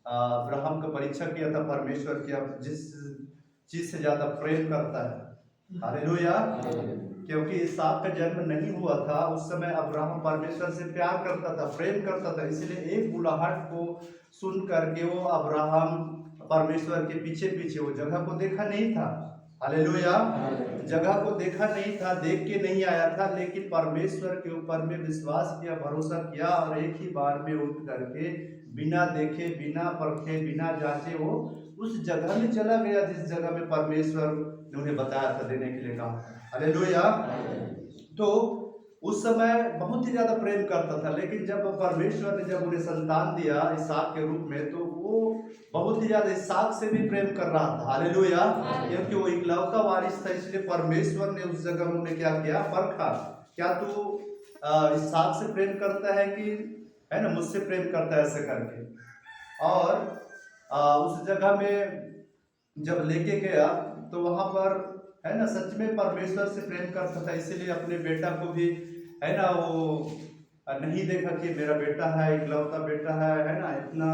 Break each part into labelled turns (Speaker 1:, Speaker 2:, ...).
Speaker 1: Abraham का परीक्षा किया था परमेश्वर की, अब जिस चीज से ज्यादा प्रेम करता है। हालेलुया। क्योंकि इसहाक का जन्म नहीं हुआ था उस समय अब्राहम परमेश्वर से प्यार करता था, प्रेम करता था, इसलिए एक बुलाहट को सुन करके वो अब्राहम परमेश्वर के पीछे पीछे, वो जगह को देखा नहीं था। हालेलुया। जगह को देखा नहीं था, देख के नहीं आया था, लेकिन परमेश्वर के ऊपर में विश्वास किया, भरोसा किया और एक ही बार में उठ करके बिना देखे, बिना परखे, बिना जांचे वो उस जगह में चला गया जिस जगह में परमेश्वर ने उन्हें बताया था, देने के लिए कहा। हालेलुया। तो उस समय बहुत ही ज्यादा प्रेम करता था, लेकिन जब परमेश्वर ने जब उन्हें संतान दिया इसहाक के रूप में, तो वो बहुत ही ज्यादा इसहाक से भी प्रेम कर रहा था। हालेलुया। क्योंकि वो इकलौता वारिस था, इसलिए परमेश्वर ने उस जगह में उन्हें क्या किया, परखा, क्या तू इसहाक से प्रेम करता है कि है ना मुझसे प्रेम करता है, ऐसे करके। और उस जगह में जब लेके गया तो वहां पर है ना सच में परमेश्वर से प्रेम करता था, इसीलिए अपने बेटा को भी है ना वो नहीं देखा कि मेरा बेटा है, इकलौता बेटा है ना, इतना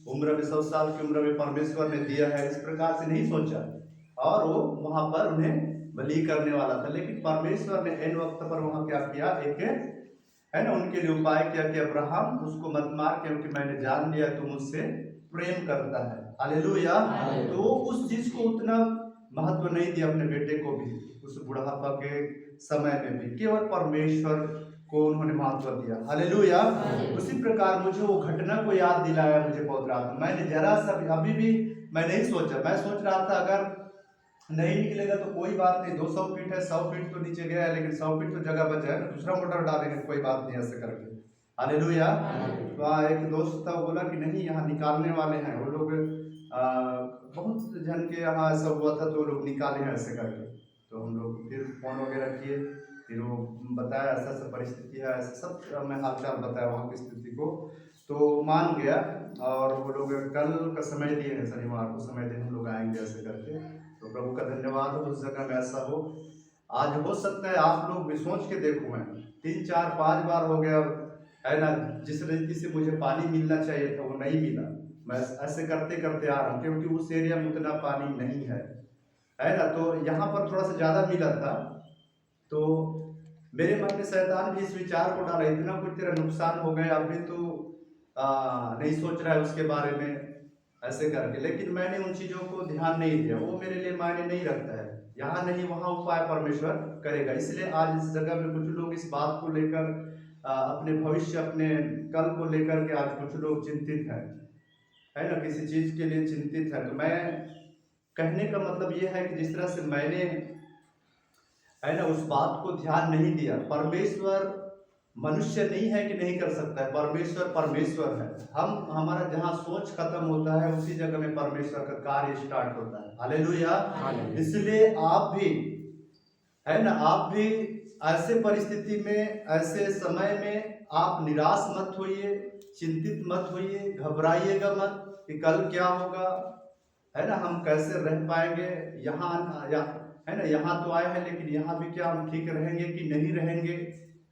Speaker 1: उम्र में 100 साल की उम्र में परमेश्वर ने दिया है, इस प्रकार से नहीं सोचा। और वो वहां पर उन्हें बलि करने वाला था, लेकिन परमेश्वर ने एन वक्त पर वहां क्या किया, एक है ना उनके लिए उपाय किया कि अब्राहम उसको मत मार, क्योंकि मैंने जान लिया तुम मुझसे प्रेम करता है। हालेलुया। तो उस चीज को उतना महत्व नहीं दिया अपने बेटे को भी, उस बुढ़ापा के समय में भी केवल परमेश्वर को उन्होंने महत्व दिया। हालेलुया। उसी प्रकार मुझे वो घटना को याद दिलाया, मुझे बहुत रात मैंने जरा सा अभी भी मैं नहीं सोचा, मैं सोच रहा था अगर नहीं निकलेगा तो कोई बात नहीं, 200 फीट है, 100 फीट तो नीचे गया है, लेकिन 100 फीट तो जगह बचा है ना, दूसरा मोटर डालेंगे कोई बात नहीं, ऐसे करके। हालेलुया। तो एक दोस्त था, वो बोला कि नहीं यहाँ निकालने वाले हैं वो लोग, बहुत जन के यहाँ ऐसा हुआ था तो लोग निकाले हैं, ऐसे करके। तो हम लोग फिर फोन वगैरह किए, फिर वो बताया ऐसा ऐसा परिस्थिति है, ऐसा सब मैं हालचाल बताया वहाँ की स्थिति को, तो मान गया। और वो लोग कल का समय दिए हैं, शनिवार को समय दिए, हम लोग आएंगे ऐसे करके। तो प्रभु का धन्यवाद हो, उस जगह में ऐसा हो। आज हो सकता है आप लोग भी सोच के देखो, मैं 3 4 5 बार हो गया है ना, जिस रीति से मुझे पानी मिलना चाहिए था वो नहीं मिला, मैं ऐसे करते करते आ रहा हूँ, क्योंकि उस एरिया में उतना पानी नहीं है ना। तो यहाँ पर थोड़ा सा ज्यादा मिला था, तो मेरे मन में शैतान भी इस विचार को डाला, इतना कुछ तेरा नुकसान हो गया, अभी तो नहीं सोच रहा है उसके बारे में, ऐसे करके। लेकिन मैंने उन चीजों को ध्यान नहीं दिया, वो मेरे लिए मायने नहीं रखता है, यहाँ नहीं वहाँ उपाय परमेश्वर करेगा। इसलिए आज इस जगह में कुछ लोग इस बात को लेकर अपने भविष्य, अपने कल को लेकर के आज कुछ लोग चिंतित है ना, किसी चीज के लिए चिंतित है। तो मैं कहने का मतलब ये है कि जिस तरह से मैंने है ना उस बात को ध्यान नहीं दिया, परमेश्वर मनुष्य नहीं है कि नहीं कर सकता है, परमेश्वर परमेश्वर है। हम हमारा जहाँ सोच खत्म होता है उसी जगह में परमेश्वर का कार्य स्टार्ट होता है। हालेलुया। इसलिए आप भी है ना, आप भी ऐसे परिस्थिति में, ऐसे समय में आप निराश मत होइए, चिंतित मत होइए, घबराइएगा मत कि कल क्या होगा, है ना, हम कैसे रह पाएंगे यहाँ है ना, यहाँ तो आए हैं लेकिन यहाँ भी क्या हम ठीक रहेंगे कि नहीं रहेंगे,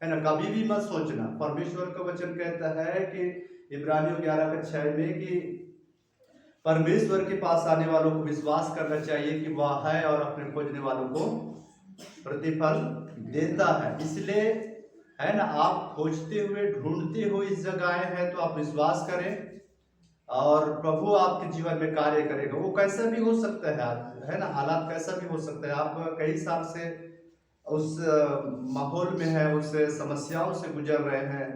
Speaker 1: है ना, कभी भी मत सोचना। परमेश्वर का वचन कहता है कि इब्रानियों 11:6 में कि परमेश्वर के पास आने वालों को विश्वास करना चाहिए कि वह है और अपने खोजने वालों को प्रतिफल देता है। इसलिए है ना, आप खोजते हुए, ढूंढते हुए इस जगह आए हैं, तो आप विश्वास करें और प्रभु आपके जीवन में कार्य करेगा। वो कैसा भी हो सकता है ना, हालात कैसा भी हो सकता है, आप कई साल से उस माहौल में है, उस समस्याओं से गुजर रहे हैं,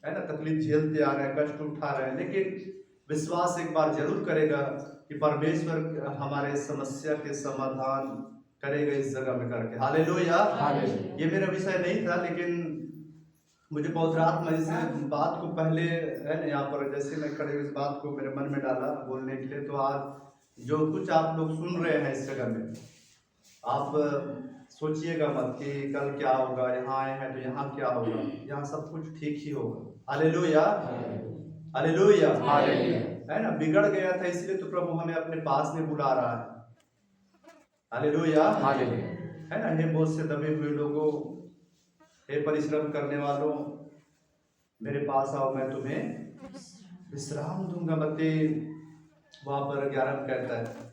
Speaker 1: है ना, तकलीफ झेलते आ रहे हैं, कष्ट उठा रहे हैं, लेकिन विश्वास एक बार जरूर करेगा कि परमेश्वर हमारे समस्या के समाधान करेगा इस जगह में करके। हालेलुया। ये मेरा विषय नहीं था, लेकिन मुझे बहुत रात में इस बात को पहले है ना, यहाँ पर जैसे मैं खड़े इस बात को मेरे मन में डाला बोलने के लिए। तो आज जो कुछ आप लोग सुन रहे हैं इस जगह में, आप सोचिएगा मत कि कल क्या होगा, यहाँ आए हैं तो यहाँ क्या होगा, यहाँ सब कुछ ठीक ही होगा। हालेलुया। हालेलुया। है ना, बिगड़ गया था इसलिए तो प्रभु हमें अपने पास में बुला रहा है। हालेलुया। है ना, हे बोझ से दबे हुए लोगों, हे परिश्रम करने वालों, मेरे पास आओ, मैं तुम्हें विश्राम दूंगा। मत्ती वहां पर 11 में कहता है,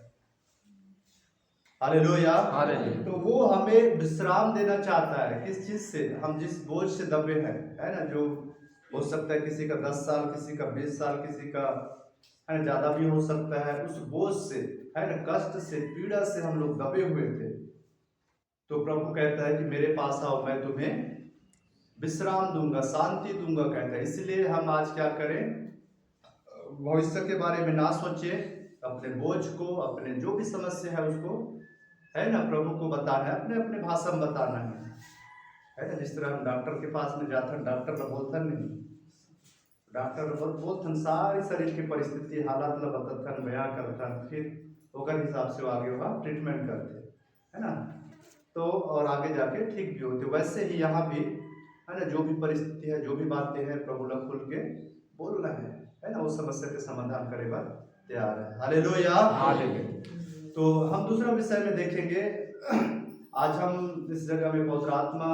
Speaker 1: हालेलुया।
Speaker 2: हालेलुया।
Speaker 1: तो वो हमें विश्राम देना चाहता है। किस चीज से? हम जिस बोझ से दबे हैं, है ना, जो हो सकता है किसी का 10 साल, किसी का 20 साल, किसी का है ना ज्यादा भी हो सकता है, उस बोझ से, है ना, कष्ट से, पीड़ा से हम लोग दबे हुए थे। तो प्रभु कहता है कि मेरे पास आओ, मैं तुम्हें विश्राम दूंगा, शांति दूंगा, कहता है। इसलिए हम आज क्या करें? भविष्य के बारे में ना सोचे, अपने बोझ को, अपने जो भी समस्या है उसको, है ना, प्रभु को बताना है, अपने अपने भाषा में बताना है ना। जिस तरह हम डॉक्टर के पास में जाते हैं, डॉक्टर ला बोलता नहीं, डॉक्टर बोलथन सारी शरीर की परिस्थिति हालात ला बताथन, बयां करथन, फिर ओकर हिसाब से आगे वह ट्रीटमेंट करते, है ना। तो और आगे जाके ठीक भी होते। वैसे ही यहाँ भी, है ना, जो भी परिस्थिति है, जो भी बातें हैं, प्रभु ला खुल के बोलना है ना, उस समस्या के समाधान करेगा तैयार है। हालेलुया।
Speaker 2: हालेलुया।
Speaker 1: तो हम दूसरा विषय में देखेंगे। आज हम इस जगह में पवित्र आत्मा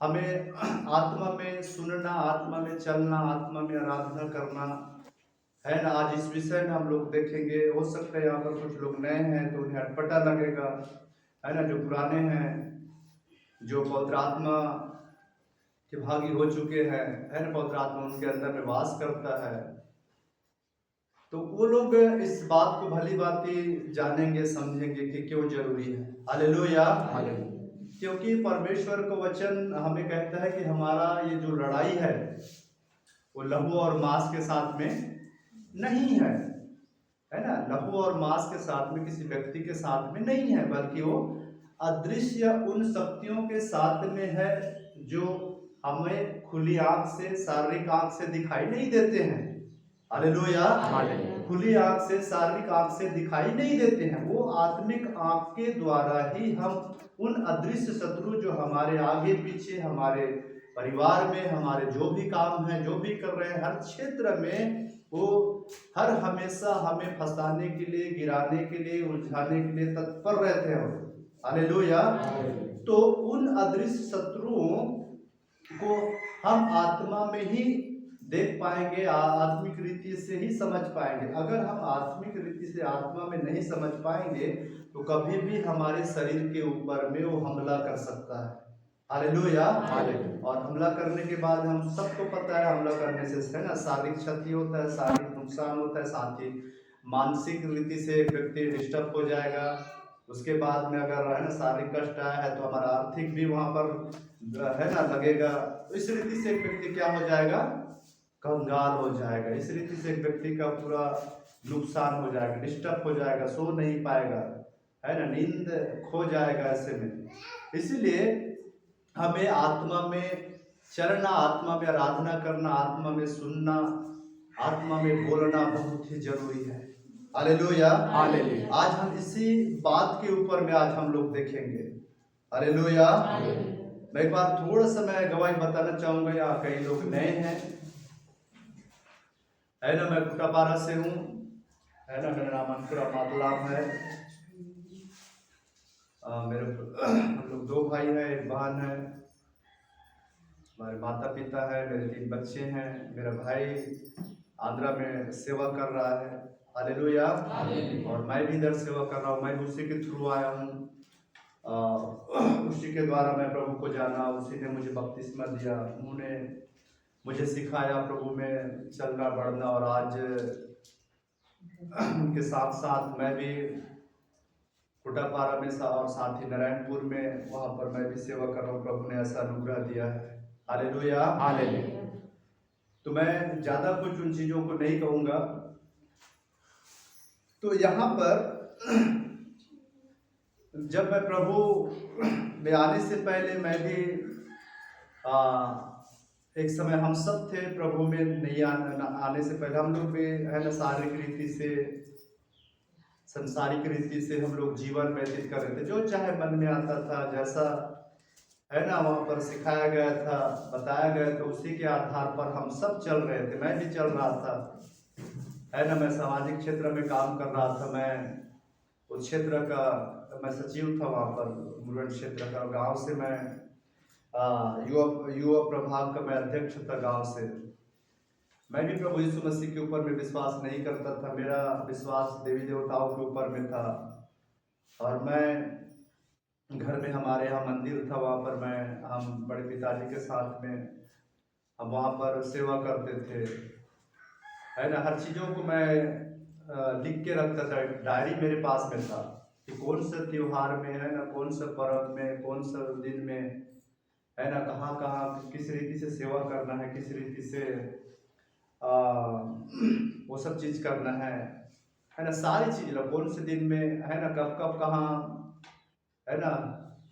Speaker 1: हमें आत्मा में सुनना, आत्मा में चलना, आत्मा में आराधना करना, है ना। आज इस विषय में हम लोग देखेंगे। हो सकता है यहाँ पर कुछ लोग नए हैं तो उन्हें अटपटा लगेगा, है ना। जो पुराने हैं, जो पवित्र आत्मा के भागी हो चुके हैं, है ना, पवित्र आत्मा उनके अंदर में वास करता है, तो वो लोग इस बात को भली भांति जानेंगे, समझेंगे कि क्यों जरूरी है। हालेलुया। क्योंकि परमेश्वर का वचन हमें कहता है कि हमारा ये जो लड़ाई है वो लहू और मांस के साथ में नहीं है ना। लहू और मांस के साथ में, किसी व्यक्ति के साथ में नहीं है, बल्कि वो अदृश्य उन शक्तियों के साथ में है जो हमें खुली आंख से, शारीरिक आंख से दिखाई नहीं देते हैं। हालेलुया। खुली आंख से, शारीरिक आंख से दिखाई नहीं देते हैं। वो आत्मिक आंख के द्वारा ही हम उन अदृश्य शत्रु जो हमारे आगे पीछे, हमारे परिवार में, हमारे जो भी काम है, जो भी कर रहे हैं, हर क्षेत्र में वो हर हमेशा हमें फंसाने के लिए, गिराने के लिए, उलझाने के लिए तत्पर रहते हैं। हालेलुया। तो उन अदृश्य शत्रुओं को हम आत्मा में ही देख पाएंगे, आत्मिक रीति से ही समझ पाएंगे। अगर हम आत्मिक रीति से आत्मा में नहीं समझ पाएंगे तो कभी भी हमारे शरीर के ऊपर में वो हमला कर सकता है। हालेलुया। और हमला करने के बाद हम सबको पता है, हमला करने से, है ना, शारीरिक क्षति होता है, शारीरिक नुकसान होता है, साथ ही मानसिक रीति से एक व्यक्ति डिस्टर्ब हो जाएगा। उसके बाद में अगर, है ना, शारीरिक कष्ट आया है तो हमारा आर्थिक भी वहां पर, है ना, लगेगा। तो इस रीति से एक व्यक्ति क्या हो जाएगा? कंगाल हो जाएगा। इस रीति से एक व्यक्ति का पूरा नुकसान हो जाएगा, डिस्टर्ब हो जाएगा, सो नहीं पाएगा, है ना, नींद खो जाएगा ऐसे में। इसलिए हमें आत्मा में चलना, आत्मा में आराधना करना, आत्मा में सुनना, आत्मा में बोलना बहुत ही जरूरी है। हालेलुया। आज हम इसी बात के ऊपर में आज हम लोग देखेंगे। हालेलुया। मैं एक बार थोड़ा सा मैं गवाही बताना चाहूंगा। यहाँ कई लोग नए हैं, है ना। मैं कुटापारा से हूँ, है ना। मेरा नाम अंकुरा मातलाम है। मेरे हम लोग 2 भाई हैं, 1 बहन है। हमारे माता पिता है, मेरे 3 बच्चे हैं। मेरा भाई आंध्रा में सेवा कर रहा है। हालेलुया। और मैं भी इधर सेवा कर रहा हूँ। मैं उसी के थ्रू आया हूँ, उसी के द्वारा मैं प्रभु को जाना। उसी ने मुझे बपतिस्मा दिया, उन्होंने मुझे सिखाया प्रभु में चलना, बढ़ना। और आज उनके साथ साथ मैं भी कुटापारा में और साथ ही नारायणपुर में, वहां पर मैं भी सेवा कर रहा हूँ। प्रभु ने ऐसा अनुग्रह दिया है। हालेलुया। तो मैं ज्यादा कुछ उन चीजों को नहीं कहूंगा। तो यहाँ पर जब मैं प्रभु में आने से पहले, मैं भी एक समय हम सब थे प्रभु में नहीं आने से पहले, हम लोग भी, है ना, शारीरिक रीति से, संसारिक रीति से हम लोग जीवन व्यतीत कर रहे थे। जो चाहे मन में आता था, जैसा, है ना, वहाँ पर सिखाया गया था, बताया गया था, उसी के आधार पर हम सब चल रहे थे। मैं भी चल रहा था, है ना। मैं सामाजिक क्षेत्र में काम कर रहा था। मैं उस क्षेत्र का मैं सचिव था वहाँ पर, मुरन क्षेत्र का। गांव से मैं युवा प्रभाग का मैं अध्यक्ष था गांव से। मैं भी प्रभु यीशु मसीह के ऊपर में विश्वास नहीं करता था, मेरा विश्वास देवी देवताओं के ऊपर में था। और मैं घर में हमारे यहाँ मंदिर था, वहाँ पर हम बड़े पिताजी के साथ में हम वहाँ पर सेवा करते थे, है ना। हर चीज़ों को मैं लिख के रखता था, डायरी मेरे पास में था कि कौन सा त्योहार में, है ना, कौन सा पर्व में, कौन सा दिन में, है ना, कहाँ कहाँ किस रीति से सेवा करना है, किस रीति से वो सब चीज़ करना है ना, सारी चीज़ कौन से दिन में, है ना, कब कब कहाँ, है ना,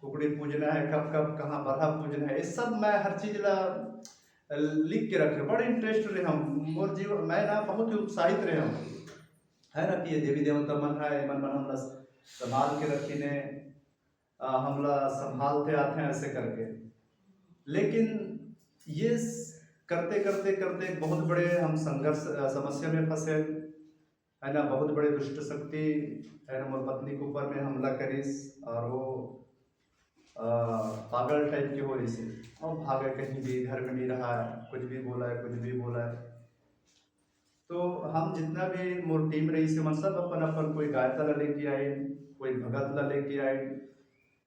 Speaker 1: कुकड़ी पूजना है, कब कब कहाँ बरहा पूजना है, ये सब मैं हर चीज़ ला लिख के रखे। बड़े इंटरेस्ट रहे हम, मोर जीवन मैं ना बहुत ही उत्साहित रहे हम, है ना, कि ये देवी देवता मन है, मन मन हमला संभाल के रखी ने, हमला संभालते आते हैं ऐसे करके। लेकिन ये करते करते करते बहुत बड़े हम संघर्ष समस्या में फंसे, है ना। बहुत बड़े दुष्ट शक्ति, है ना, मोर पत्नी के ऊपर में हमला करीस, और वो पागल टाइप के हो इसे, और भागे कहीं भी, घर में नहीं रहा है, कुछ भी बोला है, कुछ भी बोला है। तो हम जितना भी मोर टीम रही से मन सब अपन अपन, कोई गायता ला लेके आए, कोई भगत ला लेके आए,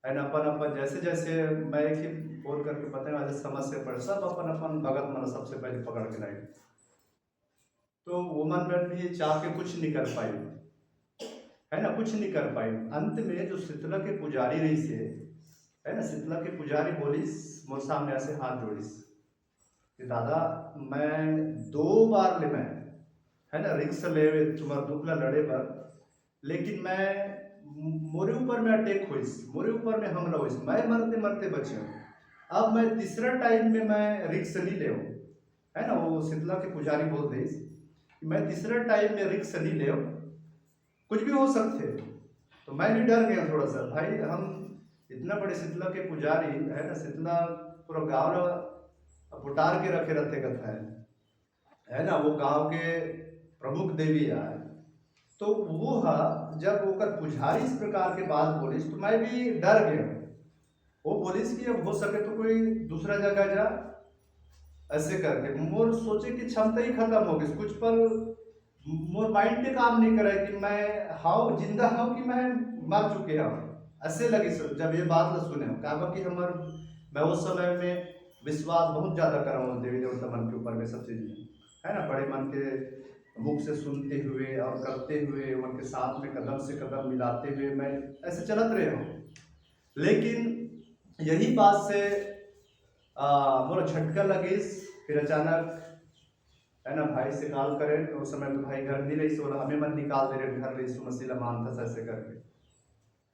Speaker 1: है ना, अपन अपन जैसे जैसे मैं एक ही बोल करके बताने वाले समस्या पड़े, सब अपन अपन भगत मन सबसे पहले पकड़ के लाए। तो वो मन में भी चाह के कुछ नहीं कर पाई, है ना, कुछ नहीं कर पाई। अंत में जो शीतला के पुजारी रही से, है ना, शीतला के पुजारी बोलिस मोर सामने ऐसे हाथ जोड़िस कि दादा मैं 2 बार ले मैं, है ना, रिक्स ले तुम्हारा दुखला लड़े पर, लेकिन मैं मोरे ऊपर में अटैक हुईस, मोरे ऊपर में हमला हुईस, मैं मरते मरते बचे। अब मैं तीसरा टाइम में मैं रिक्स नहीं ले, है ना, वो शीतला के पुजारी बोल रही कि मैं तीसरा टाइम में रिक्स नहीं ले, कुछ भी हो सकते। तो मैं भी डर गया थोड़ा सा, भाई हम इतना बड़े शीतला के पुजारी, है ना, शीतला पूरा गाँव पुटार के रखे रहते कथा है ना, वो गांव के प्रमुख देवी आए। तो वो जब वो पुजारी इस प्रकार के बात बोलिस, तो मैं भी डर गया। वो बोलिस कि अब हो सके तो कोई दूसरा जगह जा, ऐसे करके मोर सोचे कि क्षमता ही खत्म हो गई कुछ पर, मोर माइंड पे काम नहीं करे कि मैं हाउ जिंदा हूँ कि मैं मर चुके हूँ, ऐसे लगी जब ये बात सुने कहा कि हमार मैं उस समय में विश्वास बहुत ज्यादा कर रहा हूँ देवी देवता मन के ऊपर में, सब चीज में, है ना, बड़े मन के मुख से सुनते हुए और करते हुए, उनके साथ में कदम से कदम मिलाते हुए मैं ऐसे चलत रहे हूँ। लेकिन यही बात से मोरा झटका लगी। फिर अचानक, है ना, भाई से कॉल करे, तो उस समय तो भाई घर नहीं रही, सो हमें मन निकाल दे रहे घर, रही मसीला मानता था ऐसे करके,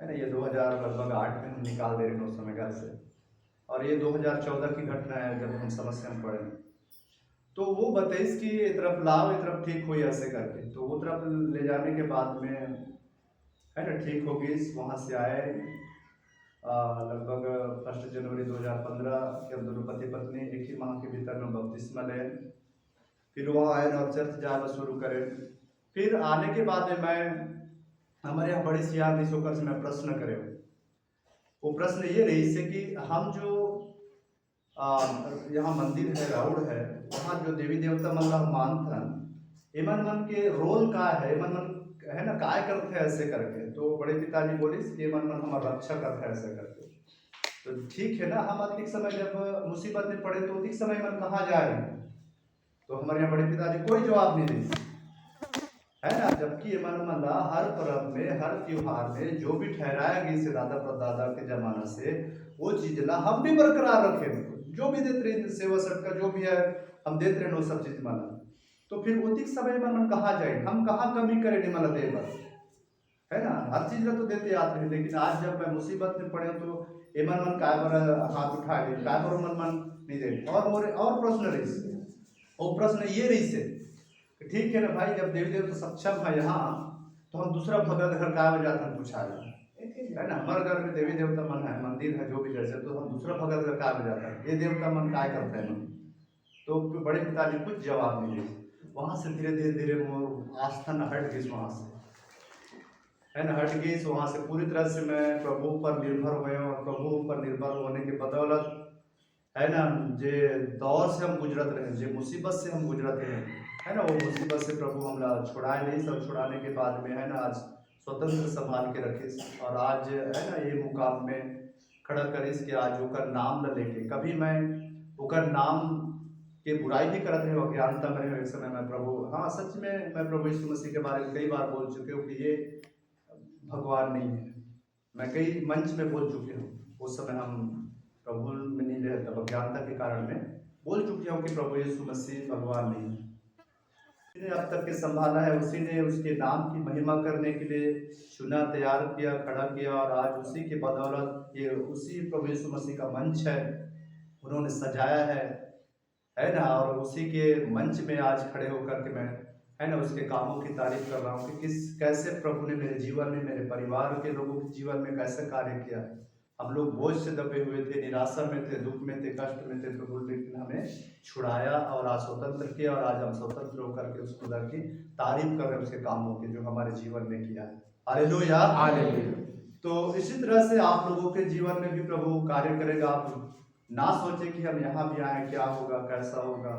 Speaker 1: है ना। ये 2008 में हम निकाल दे रहे उस समय घर से, और ये 2014 की घटना है जब हम समस्या में पड़े। तो वो बताइस कि ये तरफ लाओ, ये तरफ ठीक हुई ऐसे करके। तो वो तरफ ले जाने के बाद में, है ना, ठीक हो गई। वहाँ से आए लगभग 1 जनवरी 2015 के हम दोनों पति पत्नी एक ही माह के भीतर में बपतिस्मा लें। फिर वहाँ आए और चर्च जाना शुरू करें। फिर आने के बाद में मैं हमारे यहाँ बड़ी सी याद इस होकर से मैं प्रश्न करे, वो प्रश्न ये रही से कि हम जो यहाँ मंदिर है, राउड़ है, वहाँ जो देवी देवता मन मानथन, एमन मन के रोल का है, एमन मन, है ना, काय करते हैं ऐसे करके। तो बड़े पिताजी बोलिस कि एमन मन हमारा रक्षा करते हैं ऐसे करके। तो ठीक है ना, हम अधिक समय जब मुसीबत में पड़े तो अधिक समय मन कहाँ जाए, तो हमारे यहाँ बड़े पिताजी कोई जवाब नहीं देते, है ना। जबकि मन मला हर पर्व में, हर त्योहार में जो भी ठहराया गई से दादा परदादा के जमाना से, वो चीज ला हम भी बरकरार रखे, जो भी देते रहे सेवा का जो भी है हम देते रहे वो सब चीज माना। तो फिर उतिक समय में मन कहाँ जाए, हम कहाँ कमी करें नहीं माना दे बस, है ना, हर चीज ला तो देते आते हैं। लेकिन आज जब मैं मुसीबत में पड़े तो ए मन काय बर हाथ उठा दे, काय बर मन नहीं दे। और प्रश्न रही, वो प्रश्न ये रही से, ठीक है ना भाई, जब देवी देव तो सक्षम है यहाँ, तो हम दूसरा भगत घर का जाते हैं पूछा जाए, है ना, हमारे घर में देवी देवता मन है, मंदिर है, जो भी जैसे, तो हम दूसरा भगत घर का जाता है, ये देवता मन काय करते हैं मन। तो बड़े पिताजी कुछ जवाब नहीं दिए। वहां से धीरे धीरे धीरे आस्था न हट गई वहां से, है ना, हट गई। वहां से पूरी तरह से मैं प्रभु पर निर्भर हुए, और प्रभु पर निर्भर होने के बदौलत है ना, जे दौर से हम गुजरत रहे, जे मुसीबत से हम गुजरत रहे, है ना, वो मुसीबत से प्रभु हमला छुड़ाए नहीं, सब छुड़ाने के बाद में है ना आज स्वतंत्र संभाल के रखे, और आज है ना ये मुकाम में खड़ा करीस कि आज ओकर नाम न लेके कभी मैं ओकर नाम के बुराई भी करत रहे, अज्ञानता में रहे, एक समय मैं प्रभु, हाँ सच में मैं प्रभु यीशु मसीह के बारे में कई बार बोल चुके हूँ कि ये भगवान नहीं है। मैं कई मंच में बोल चुके हूँ, उस समय हम प्रभु में नहीं रहे, तब अज्ञानता के कारण में बोल चुके हूँ कि प्रभु यीशु मसीह भगवान नहीं है। उसी ने अब तक के संभाला है, उसी ने उसके नाम की महिमा करने के लिए चुना, तैयार किया, खड़ा किया, और आज उसी के बदौलत ये उसी प्रभु यीशु मसीह का मंच है, उन्होंने सजाया है ना, और उसी के मंच में आज खड़े होकर के मैं है ना उसके कामों की तारीफ कर रहा हूँ कि कैसे प्रभु ने मेरे जीवन में, मेरे परिवार के लोगों के जीवन में कैसे कार्य किया। हम लोग बोझ से दबे हुए थे, निराशा में थे, दुख में थे, कष्ट में थे, प्रभु लेकिन हमें छुड़ाया और आज स्वतंत्र किया, और आज हम स्वतंत्र होकर के उस खुदा की तारीफ कर रहे हैं, उसके कामों की जो हमारे जीवन में किया है। Hallelujah, hallelujah. तो इसी तरह से आप लोगों के जीवन में भी प्रभु कार्य करेगा। आप ना सोचे कि हम यहाँ भी आए, क्या होगा, कैसा होगा,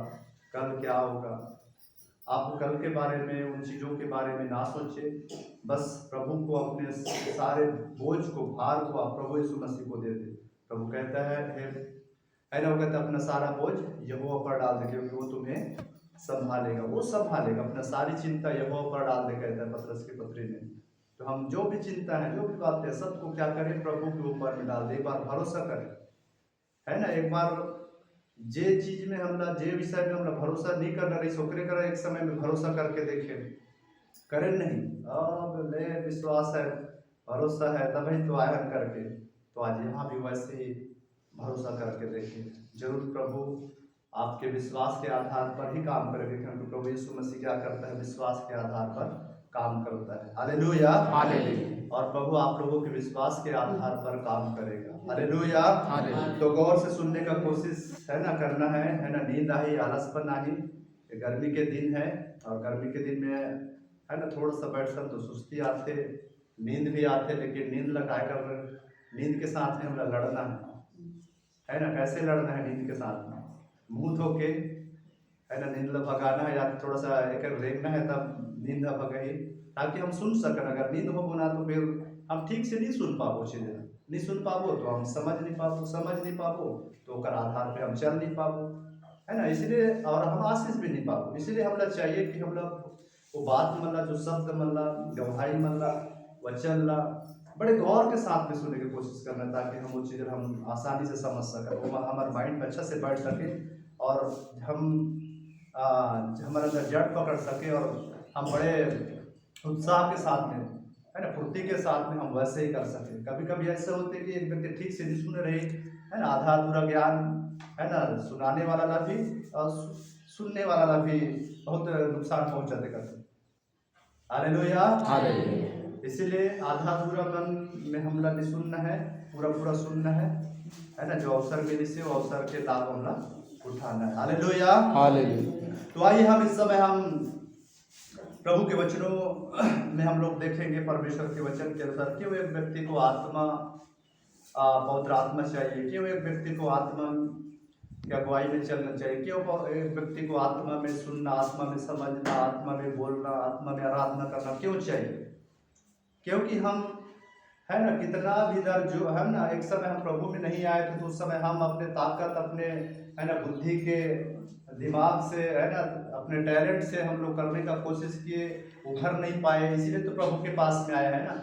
Speaker 1: कल क्या होगा। आप कल के बारे में, उन चीज़ों के बारे में ना सोचे, बस प्रभु को अपने सारे बोझ को, भार को आप प्रभु यीशु मसीह को दे दे। प्रभु कहता है ना, वो कहता है अपना सारा बोझ यहोवा पर डाल दे, क्योंकि वो तुम्हें संभालेगा, वो संभालेगा। अपना सारी चिंता यहोवा पर डाल दे, कहता है पतरस की पत्री में। तो हम जो भी चिंता है, जो भी बात है, सबको क्या करें, प्रभु के ऊपर में डाल दे, एक बार भरोसा करें, है ना। एक बार जे चीज में हमला, जे विषय में हमला भरोसा नहीं करना रही, सोकरे कर एक समय में भरोसा करके देखे, करें नहीं, अब ले विश्वास है, भरोसा है, तभी तो आयन करके, तो आज यहाँ भी वैसे ही भरोसा करके देखिए, जरूर प्रभु आपके विश्वास के आधार पर ही काम करेंगे, क्योंकि प्रभु यीशु मसीह क्या करता है, विश्वास के आधार पर काम करता है। Hallelujah, hallelujah. और प्रभु आप लोगों के विश्वास के आधार पर काम करेगा। Hallelujah, hallelujah. तो गौर से सुनने का कोशिश है ना करना है ना। नींद आई, आलसपन आई, गर्मी के दिन है, और गर्मी के दिन में है ना थोड़ा सा बैठकर तो सुस्ती आते, नींद भी आते, लेकिन नींद लगाए कर नींद के साथ में हमें लड़ना है ना। कैसे लड़ना है नींद के साथ में, मुंह धो के है ना नींद भगाना है, या थोड़ा सा एक रेंगना है, तब नींद भगाई, ताकि हम सुन सकन। अगर नींद हो ना तो फिर हम ठीक से नहीं सुन पाबो, चीजें नहीं सुन पाबो तो हम समझ नहीं पाबो तो ओकर आधार पे हम चल नहीं पाबो, है ना। इसलिए और हम आशीष भी नहीं पाबो। इसलिए हमरा चाहिए कि हम लोग वो बात मल्ला, जो शब्द मल्ला, गवाही मल्ला, वचन ला बड़े गौर के साथ में सुनने की कोशिश करना, ताकि हम वो चीज़ें हम आसानी से समझ सकें, वो हमारे माइंड में अच्छा से बैठ सके, और हम हमारे अंदर जड़ पकड़ सके, और हम बड़े उत्साह के साथ में है ना, फुर्ती के साथ में हम वैसे ही कर सके। कभी कभी ऐसे होते कि एक व्यक्ति ठीक से नहीं सुन रहे, है ना, आधा अधूरा ज्ञान, है ना, सुनाने वाला ला भी और सुनने वाला ला भी बहुत नुकसान पहुंचाते करते। Hallelujah, hallelujah. इसीलिए आधा अधूरा मन में हमला नहीं सुनना है, पूरा पूरा सुनना है ना। जो अवसर मिली से वो अवसर के लाभ हमला उठाना है। Hallelujah, hallelujah. तो आइए हम इस समय हम प्रभु के वचनों में हम लोग देखेंगे, परमेश्वर के वचन के अनुसार क्यों एक व्यक्ति को आत्मा, पवित्र आत्मा चाहिए, क्यों एक व्यक्ति को आत्मा की अगुवाई में चलना चाहिए, क्यों एक व्यक्ति को आत्मा में सुनना, आत्मा में समझना, आत्मा में बोलना, आत्मा में आराधना करना क्यों चाहिए। क्योंकि हम है ना कितना भी दर जो है ना, एक समय हम प्रभु में नहीं आए थे, तो उस समय हम अपने ताकत, अपने है ना बुद्धि के दिमाग से, है ना अपने टैलेंट से हम लोग करने का कोशिश किए, उभर नहीं पाए, इसीलिए तो प्रभु के पास में आए, है ना।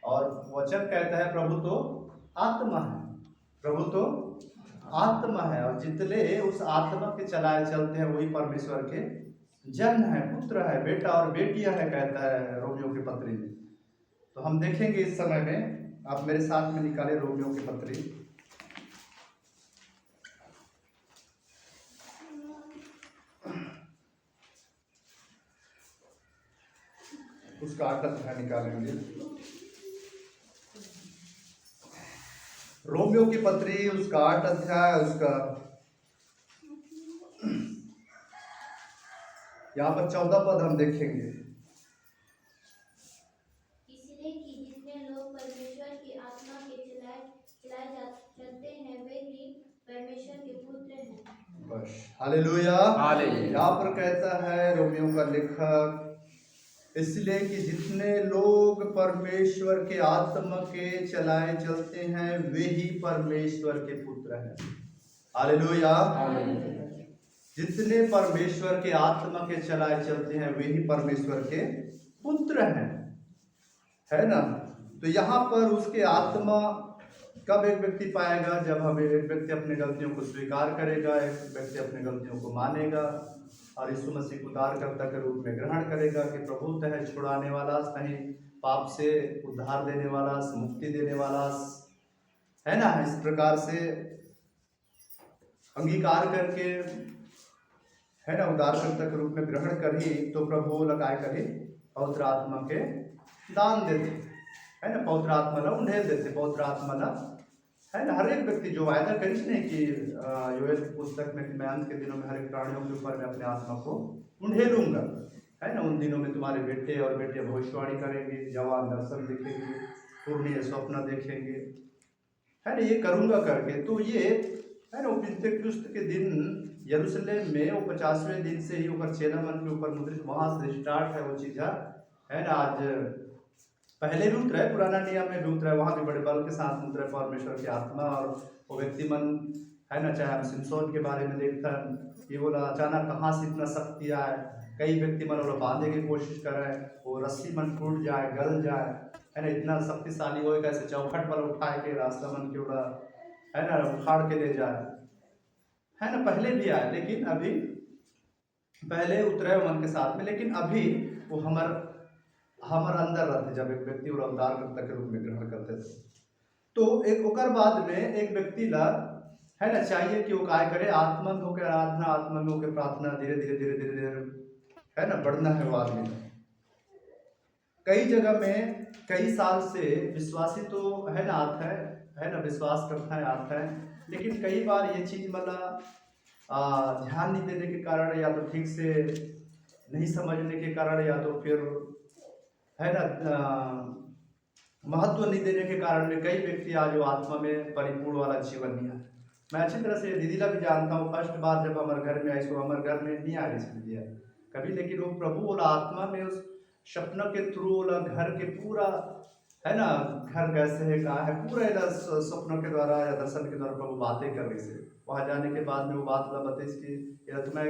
Speaker 1: और वचन कहता है प्रभु तो आत्मा है, प्रभु तो आत्मा है, और जितने उस आत्मा के चलाए चलते हैं वही परमेश्वर के जन है, पुत्र है, बेटा और बेटियां है, कहता है रोमियो की पत्री में। तो हम देखेंगे इस समय में, आप मेरे साथ में निकाले रोमियो की पत्री, उसका 8 अध्याय निकालेंगे। रोमियो की पत्री उसका 8 अध्याय, उसका यहाँ पर 14 पद हम देखेंगे।
Speaker 2: इसलिए कि जितने लोग परमेश्वर की आत्मा के चलाए चलते हैं वे ही परमेश्वर के
Speaker 1: बस हालेलुया।
Speaker 3: हालेलुया।
Speaker 1: यहाँ पर कहता है रोमियो का लेखक, इसलिए कि जितने लोग परमेश्वर के आत्मा के चलाए चलते हैं वे ही परमेश्वर के पुत्र हैं। हालेलुया। जितने परमेश्वर के आत्मा के चलाए चलते हैं वे ही परमेश्वर के पुत्र हैं, है ना। तो यहाँ पर उसके आत्मा कब एक व्यक्ति पाएगा, जब हमें एक व्यक्ति अपने गलतियों को स्वीकार करेगा, एक व्यक्ति अपने गलतियों को मानेगा और यीशु मसीह को उद्धारकर्ता के रूप में ग्रहण करेगा कि प्रभु तो है छुड़ाने वाला, सही पाप से उद्धार देने वाला, मुक्ति देने वाला, है ना। इस प्रकार से अंगीकार करके, है ना, उद्धारकर्ता के रूप में ग्रहण कर ही तो प्रभु लगाए करे पवित्र आत्मा के दान देते, है ना। पवित्र आत्मा ला उन्हें देते, पवित्र आत्मा ला, है ना। हर एक व्यक्ति जो वायदा करिस नहीं कि योएल की पुस्तक में मैं अंत के दिनों में हर एक प्राणियों के ऊपर मैं अपने आत्मा को उंडेलूंगा, है ना। उन दिनों में तुम्हारे बेटे और बेटियां भविष्यवाणी करेंगे, जवान दर्शन देखेंगे, पूर्णीय स्वप्न देखेंगे, है ना, ये करूंगा करके। तो ये, है ना, पिंतेकुस्त के दिन यरूशलेम में वो 50वें दिन से ही ऊपर चेला मन के ऊपर मुद्रित, वहां से स्टार्ट है वो चीज़, है ना। आज पहले भी उतरा है, पुराना नियम में भी उतरा है, वहां भी बड़े बल के साथ उतरा है परमेश्वर की आत्मा। और वो व्यक्ति मन, है ना, चाहे हम सिमसोन के बारे में देखता है, ये बोला अचानक कहाँ से इतना शक्ति आए, कई व्यक्ति मन वो बांधने की कोशिश कर रहे हैं, वो रस्सी मन टूट जाए, गल जाए, है ना, इतना शक्तिशाली हो, कैसे चौखट पर उठाए के रास्ता मन के उड़ा, है ना, उखाड़ के ले जाए, है ना। पहले भी आए, लेकिन अभी पहले उतरे मन के साथ में, लेकिन अभी वो हमारे अंदर रहते जब एक व्यक्ति और उद्धारकर्ता के रूप में ग्रहण करते थे। तो एक ओकर बाद में एक व्यक्ति ला, है ना, चाहिए कि वो काय करे, आत्मा में होकर आराधना, आत्मा में होकर प्रार्थना, धीरे धीरे धीरे धीरे धीरे, है ना, बढ़ना है वो आदमी। कई जगह में कई साल से विश्वासी तो, है ना, आता है ना, विश्वास करता है, आता है, लेकिन कई बार ये चीज मतलब ध्यान नहीं देने के कारण, या तो ठीक से नहीं समझने के कारण, या तो फिर, है ना, महत्व नहीं देने के कारण में कई व्यक्ति आज वो आत्मा में परिपूर्ण वाला जीवन नहीं है। मैं अच्छी तरह से दीदी ला भी जानता हूँ, फर्स्ट बार जब हमारे घर में आई, सो हमारे घर में नहीं आ रही दिया कभी, लेकिन वो प्रभु वाला आत्मा में उस सपना के थ्रू वाला घर के पूरा, है ना, घर कैसे है, कहाँ है, पूरा सपनों के द्वारा या दर्शन के द्वारा प्रभु बातें कर रही से। वहाँ जाने के बाद में वो बात बताइस कि या तो मैं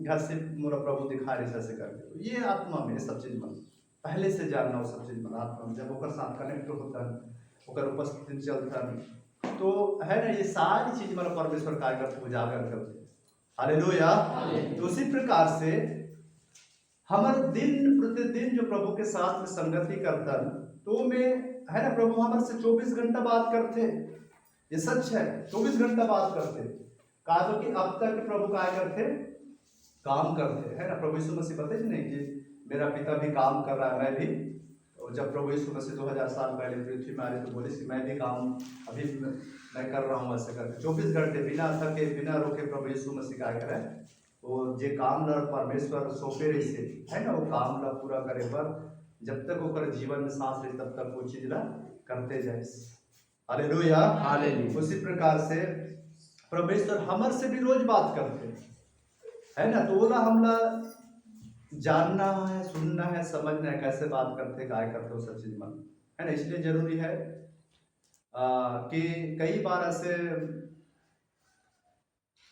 Speaker 1: घर से मेरा प्रभु दिखा रही ऐसे करके। तो ये आत्मा में सब चीज मन पहले से जानना, वो सब चीज मन आत्मा में जब ओकर साथ कनेक्ट होता है, ओकर उपस्थिति चलता है, तो है ना, ये सारी चीज मतलब परमेश्वर काय करते, उजागर करते। हालेलुया। तो उसी प्रकार से हमारे दिन प्रतिदिन जो प्रभु के साथ में संगति करता है, तो में, है ना, प्रभु हमारे से 24 घंटा बात करते, ये सच है, 24 घंटा बात करते। कहा तो कि अब तक प्रभु क्या करते, काम करते, है ना। प्रभु यीशु मसीह बताइए नहीं कि मेरा पिता भी काम कर रहा है, मैं भी। और जब प्रभु यीशु मसीह 2000 साल पहले पृथ्वी में आए तो बोले कि मैं भी काम अभी मैं कर रहा हूँ, ऐसे करके 24 घंटे बिना थके बिना रोके प्रभु यीशु मसीह क्या करे, वो जे काम ला परमेश्वर सौंपे रही से, है ना, वो काम ला पूरा करे पर जब तक वो जीवन में सांस रही तब तक वो चीज ला करते जाए। हालेलुया। हालेलुया। उसी प्रकार से परमेश्वर हमर से भी रोज बात करते, है ना। तो बोला हमला जानना है, सुनना है, समझना है, कैसे बात करते, काय करते, वो सब चीज मन, है ना। इसलिए जरूरी है कि कई बार ऐसे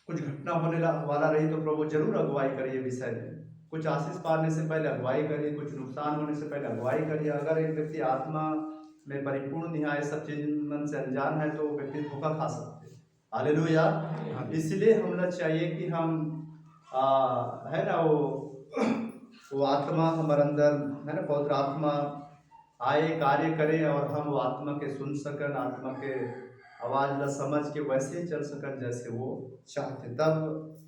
Speaker 1: कुछ घटना होने वाला रही तो प्रभु जरूर अगुवाई करिए विषय में। कुछ आशीष पाने से पहले अगुवाई करिए, कुछ नुकसान होने से पहले अगुवाई करिए। अगर एक व्यक्ति आत्मा में परिपूर्ण नहीं है, सब चीज मन से अनजान है, तो व्यक्ति धोखा खा सकते हैं। हालेलुया। इसलिए हमने चाहिए कि हम है ना, वो आत्मा हमारे अंदर, है ना, पवित्र आत्मा आए, कार्य करे, और हम वो आत्मा के सुन सकन, आत्मा के आवाज ला समझ के वैसे ही चल सकन जैसे वो चाहते। तब,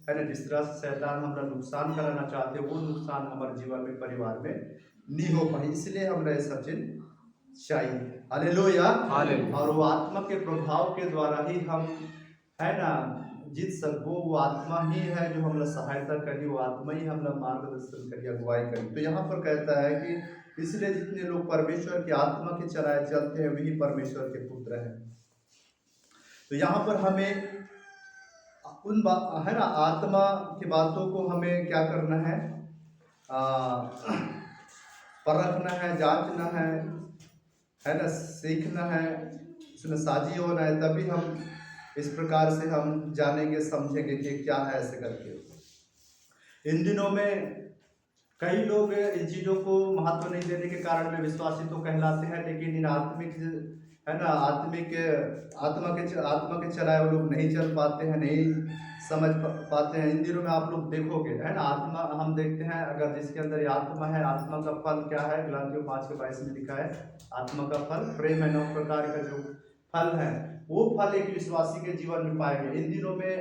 Speaker 1: है ना, जिस तरह से शैतान हमारा नुकसान कराना चाहते, वो नुकसान हमारे जीवन में, परिवार में नहीं हो पाए। इसलिए हमें ये सब चीज चाहिए। हालेलुया। और वो आत्मा के प्रभाव के द्वारा ही हम, है ना, जीत सको। वो आत्मा ही है जो हम लोग सहायता करी, वो आत्मा ही हम लोग मार्गदर्शन करी, अगुवाई करी। तो यहाँ पर कहता है कि इसलिए जितने लोग परमेश्वर की आत्मा के चलाए चलते हैं वही परमेश्वर के पुत्र हैं। तो यहाँ पर हमें है ना आत्मा की बातों को हमें क्या करना है, आ, परखना है, जांचना है ना, सीखना है, उसमें साझी होना है, तभी हम इस प्रकार से हम जानेंगे समझेंगे कि क्या है ऐसे करके। इन दिनों में कई लोग इन चीज़ों को महत्व नहीं देने के कारण में विश्वासी तो कहलाते हैं, लेकिन इन आत्मिक है ना आत्मा के चलाए वो लोग नहीं चल पाते हैं, नहीं समझ पाते हैं। इन दिनों में आप लोग देखोगे है ना, आत्मा हम देखते हैं, अगर जिसके अंदर ये आत्मा है, आत्मा का फल क्या है, गलातियों 5:22 में लिखा है, आत्मा का फल प्रेम है, 9 प्रकार का जो फल है वो फल एक विश्वासी के जीवन में पाएंगे। इन दिनों में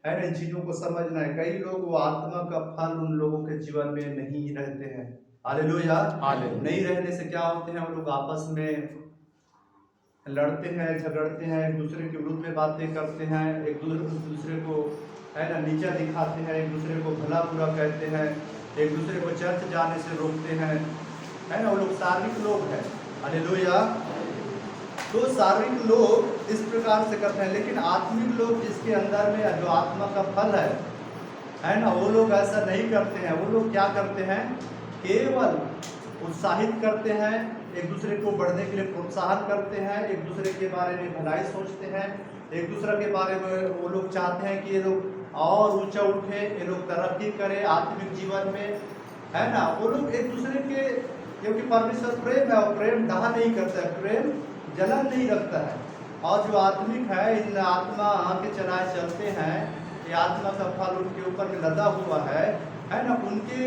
Speaker 1: है ना इन चीजों को समझना है। कई लोग वो आत्मा का फल उन लोगों के जीवन में नहीं रहते हैं। हालेलुया। नहीं रहने से क्या होते हैं, वो लोग आपस में लड़ते हैं, झगड़ते हैं, एक दूसरे के विरुद्ध में बातें करते हैं, एक दूसरे को है ना नीचा दिखाते हैं, एक दूसरे को भला बुरा कहते हैं, एक दूसरे को चर्च जाने से रोकते हैं, है ना। वो लोग शारीरिक लोग हैं। हालेलुया। तो शारीरिक लोग इस प्रकार से करते हैं, लेकिन आत्मिक लोग जिसके अंदर में जो आत्मा का फल है ना, वो लोग ऐसा नहीं करते हैं। वो लोग क्या करते हैं, केवल उत्साहित करते हैं, एक दूसरे को बढ़ने के लिए प्रोत्साहन करते हैं, एक दूसरे के बारे में भलाई सोचते हैं, एक दूसरे के बारे में वो लोग चाहते हैं कि ये लोग और ऊंचा उठे, ये लोग तरक्की करें आत्मिक जीवन में, है ना। वो लोग एक दूसरे के, क्योंकि परमेश्वर प्रेम है और प्रेम दाह नहीं करता है, प्रेम जलन नहीं रखता है। और जो आत्मिक है, इन आत्मा के चलाए चलते हैं, ये आत्मा का फल उनके ऊपर में लदा हुआ है ना। उनके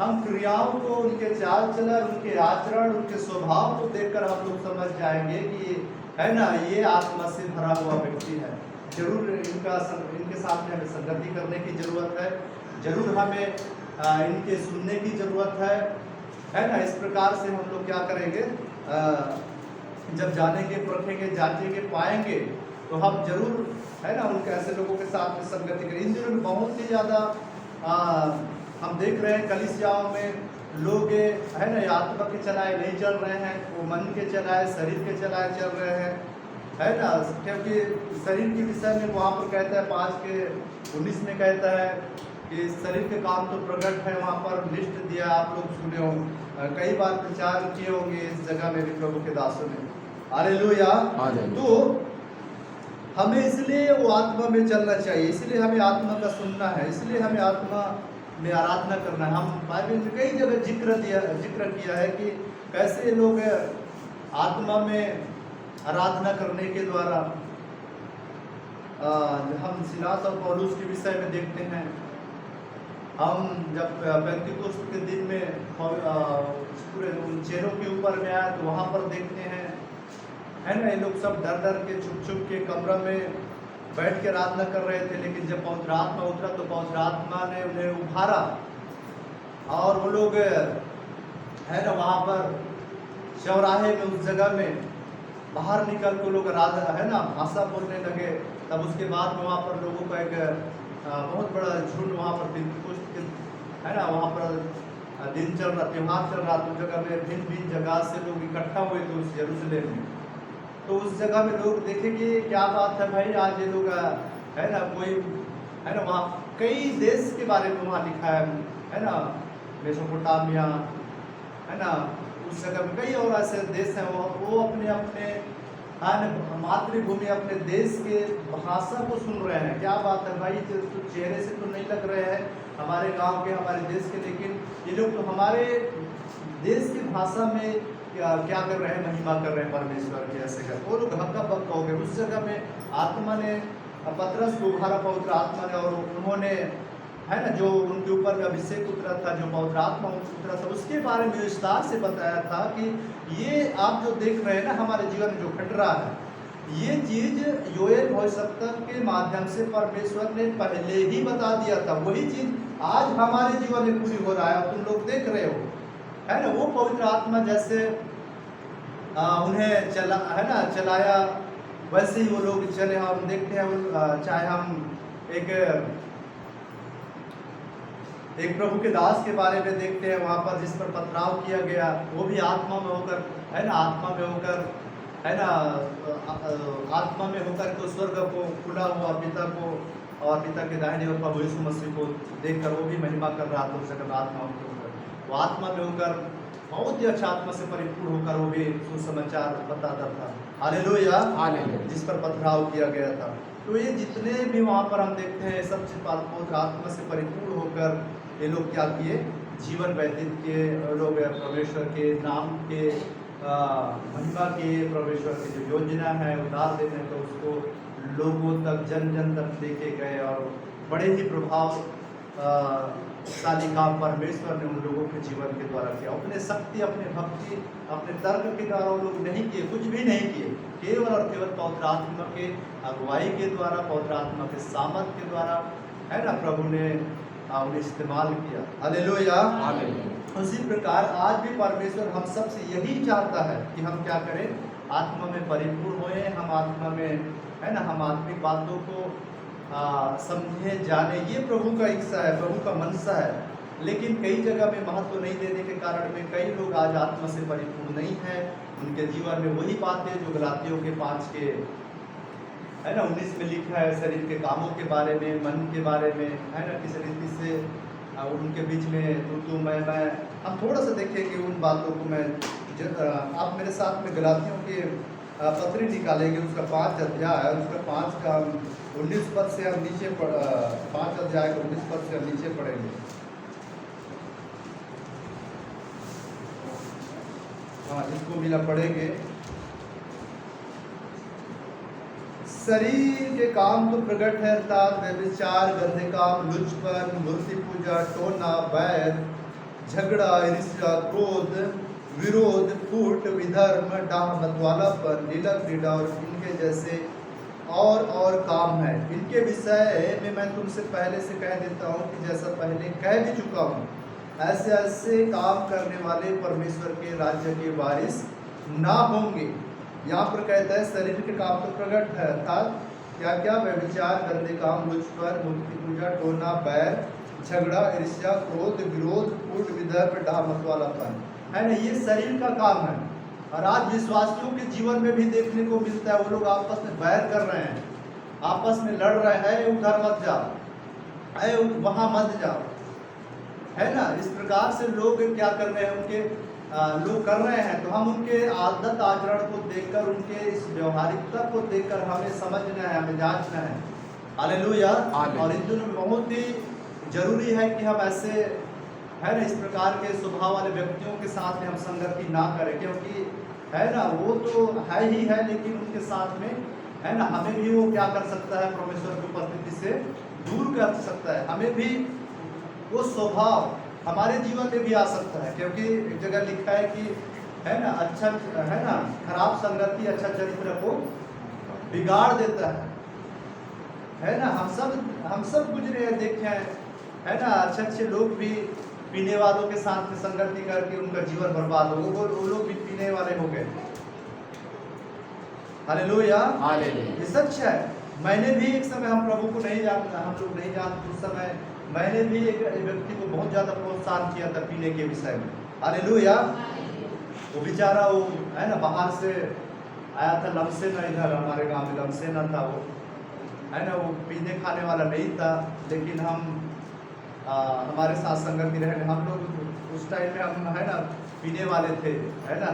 Speaker 1: हम क्रियाओं को, उनके चाल चलन, उनके आचरण, उनके स्वभाव को देखकर हम लोग समझ जाएंगे कि है ना ये आत्मा से भरा हुआ व्यक्ति है। जरूर इनके साथ हमें संगति करने की जरूरत है, जरूर हमें इनके सुनने की जरूरत है ना। इस प्रकार से हम लोग क्या करेंगे, जब जानेंगे, परखेंगे, जांचेंगे, पाएंगे, तो हम जरूर है ना उनके ऐसे लोगों के साथ में संगति करें। इन दिनों में बहुत ही ज़्यादा हम देख रहे हैं कलीसियाओं में लोग है ना आत्मा के चलाए नहीं चल रहे हैं, वो मन के चलाए, शरीर के चलाए चल रहे हैं, है ना। क्योंकि शरीर के विषय में वहाँ पर कहता है 5:19 में कहता है कि शरीर के काम तो प्रकट है, वहाँ पर लिस्ट दिया, आप लोग सुने हो, कई बार प्रचार किए होंगे इस जगह में भी प्रभु के दासों ने। हालेलुया। तो हमें इसलिए वो आत्मा में चलना चाहिए, इसलिए हमें आत्मा का सुनना है, इसलिए हमें आत्मा में आराधना करना है। हम बाइबल में कई जगह जिक्र किया है कि कैसे लोग आत्मा में आराधना करने के द्वारा, हम सिलास और पौलुस के विषय में देखते हैं। हम जब पेंतिकोस्त के दिन में पूरे उन चेहरों के ऊपर में आया तो वहाँ पर देखते हैं, है ना, ये लोग सब डर डर के छुप छुप के कमरा में बैठ के आराधना कर रहे थे। लेकिन जब पवित्र आत्मा उतरा तो पवित्र आत्मा ने उन्हें उभारा और वो लोग है ना वहाँ पर चौराहे में, उस जगह में बाहर निकल के लोग आराधना है ना भाषा बोलने लगे। तब उसके बाद में वहाँ पर लोगों का एक बहुत बड़ा झुंड वहाँ पर पेंतिकोस्त के है ना वहाँ पर दिन चल रहा, त्यौहार चल रहा, तो जगह में भिन्न भिन्न जगह से लोग इकट्ठा हुए थे उस यरूशलेम में। तो उस जगह में लोग देखे कि क्या बात है भाई, आज ये लोग है ना कोई है ना, वहाँ कई देश के बारे में वहाँ लिखा है ना, मेसोपोटामिया है ना, उस जगह में कई और ऐसे देश हैं, वो अपने अपने मातृभूमि, अपने देश के भाषा को सुन रहे हैं। क्या बात है भाई, तो चेहरे से तो नहीं लग रहे हैं हमारे गांव के, हमारे देश के, लेकिन ये लोग तो हमारे देश की भाषा में क्या कर रहे हैं, महिमा कर रहे हैं परमेश्वर की। ऐसे कर वो लोग हक्का बक्का हो गए। उस जगह में आत्मा ने पतरस को उभारा, पवित्र आत्मा ने, और उन्होंने है ना जो उनके ऊपर में अभिषेक उतरा था, जो पवित्र आत्मा उतरा था, उसके बारे में विस्तार से बताया था कि ये आप जो देख रहे हैं ना हमारे जीवन में जो घट रहा है, ये चीज योएल भविष्यवक्ता के माध्यम से परमेश्वर ने पहले ही बता दिया था। वही चीज आज हमारे जीवन में पूरी हो रहा है, तुम लोग देख रहे हो, है ना। वो पवित्र आत्मा जैसे उन्हें चला है ना चलाया, वैसे ही वो लोग चले। हम देखते हैं चाहे हम एक प्रभु के दास के बारे में देखते हैं, वहाँ पर जिस पर पथराव किया गया, वो भी आत्मा में होकर है ना, आत्मा में होकर है ना, आत्मा में होकर को स्वर्ग को खुला हुआ पिता को और पिता के दाहिने और प्रभु यीशु मसीह को देखकर वो भी महिमा कर रहा था उस जगह आत्मा के ऊपर। वो आत्मा में होकर बहुत ही अच्छा आत्मा से परिपूर्ण होकर वो भी सुसमाचार बताता था। Hallelujah,
Speaker 3: hallelujah.
Speaker 1: जिस पर पथराव किया गया था। तो ये जितने भी वहाँ पर हम देखते हैं सब पवित्र आत्मा से परिपूर्ण होकर ये लोग क्या किए, जीवन व्यतीत किए। लोग परमेश्वर के नाम के महिमा के, परमेश्वर की जो योजना है उदार देने तो उसको लोगों तक जन जन तक लेके गए और बड़े ही प्रभावशाली काम परमेश्वर ने उन लोगों के जीवन के द्वारा किया। अपने शक्ति, अपने भक्ति, अपने तर्क के द्वारा वो लोग नहीं किए, कुछ भी नहीं किए, केवल और केवल पवित्र आत्मा के अगुवाई के द्वारा, पवित्र आत्मा के सामर्थ के द्वारा, है ना, प्रभु ने उन्हें इस्तेमाल किया। हालेलुया। उसी प्रकार आज भी परमेश्वर हम सब से यही चाहता है कि हम क्या करें, आत्मा में परिपूर्ण होए। हम आत्मा में, है ना, हम आत्मिक बातों को समझे जाने, ये प्रभु का इच्छा है, प्रभु का मनसा है। लेकिन कई जगह में महत्व नहीं देने के कारण में कई लोग आज आत्मा से परिपूर्ण नहीं है। उनके जीवन में वही बातें जो गलातियों के 5 के, है ना, 19 में लिखा है, शरीर के कामों के बारे में, मन के बारे में, है ना, किस रीति से उनके बीच में तू मैं। हम थोड़ा सा देखेंगे उन बातों को। मैं आप मेरे साथ में गलातियों के पत्री निकालेंगे, उसका 5 अध्याय है, उसका 5 का 19 पद से हम नीचे 5 अध्याय का 19 पद से हम नीचे पढ़ेंगे। हाँ, इसको मिला पढ़ेंगे। शरीर के काम तो प्रकट है, अर्थात व्यभिचार, गंदे काम, लुचपन, मूर्ति पूजा, टोना, बैर, झगड़ा, ईर्ष्या, क्रोध, विरोध, फूट, विधर्म, डाह, मतवालापन, लीला क्रीड़ा और इनके जैसे और काम है। इनके विषय में मैं तुमसे पहले से कह देता हूँ कि जैसा पहले कह भी चुका हूँ, ऐसे ऐसे काम करने वाले परमेश्वर के राज्य के वारिस ना होंगे। यहाँ पर कहता है शरीर के काम तो प्रकट है, अर्थात क्या क्या, व्यभिचार, गंदे काम, लुचपन, मूर्ति पूजा, टोना, बैर, झगड़ा, ईर्ष्या, क्रोध, विरोध, फूट, विधर्म, डाह, मतवालापन, है ना, ये शरीर का काम है। और आज विश्वासियों के जीवन में भी देखने को मिलता है, वो लोग आपस में बैर कर रहे हैं, आपस में लड़ रहे हैं, उधर मत जाओ, है वहाँ मत जाओ, है ना। इस प्रकार से लोग क्या कर रहे हैं, उनके लोग कर रहे हैं। तो हम उनके आदत आचरण को देखकर, उनके इस व्यवहारिकता को देखकर हमें समझना है, हमें जांचना है। हालेलुया। और इन दिनों में बहुत ही जरूरी है कि हम ऐसे, है ना, इस प्रकार के स्वभाव वाले व्यक्तियों के साथ में हम संगति ना करें, क्योंकि है ना, वो तो है ही है, लेकिन उनके साथ में, है ना, हमें भी वो क्या कर सकता है, परमेश्वर की उपस्थिति से दूर कर सकता है। हमें भी वो स्वभाव हमारे जीवन में भी आ सकता है, क्योंकि एक जगह लिखा है कि, है ना, अच्छा, है ना, खराब संगति अच्छा चरित्र को बिगाड़ देता है ना। हम सब गुजरे हैं, देखे हैं, है ना, अच्छे लोग भी पीने वालों के साथ में संगति करके उनका जीवन बर्बाद हो गया, वो लोग भी पीने वाले हो गए। हालेलुया। ये सच है। मैंने भी एक समय, हम प्रभु को नहीं जानता, हम लोग नहीं जानते, उस समय मैंने भी एक व्यक्ति को बहुत ज़्यादा प्रोत्साहन किया था पीने के विषय में। हालेलुया। वो बेचारा, वो, है ना, बाहर से आया था, लमसेना, इधर हमारे गांव में लमसेना था वो, है ना, वो पीने खाने वाला नहीं था, लेकिन हम हमारे साथ संगति रहने, हम लोग उस टाइम में हम, है ना, पीने वाले थे, है ना।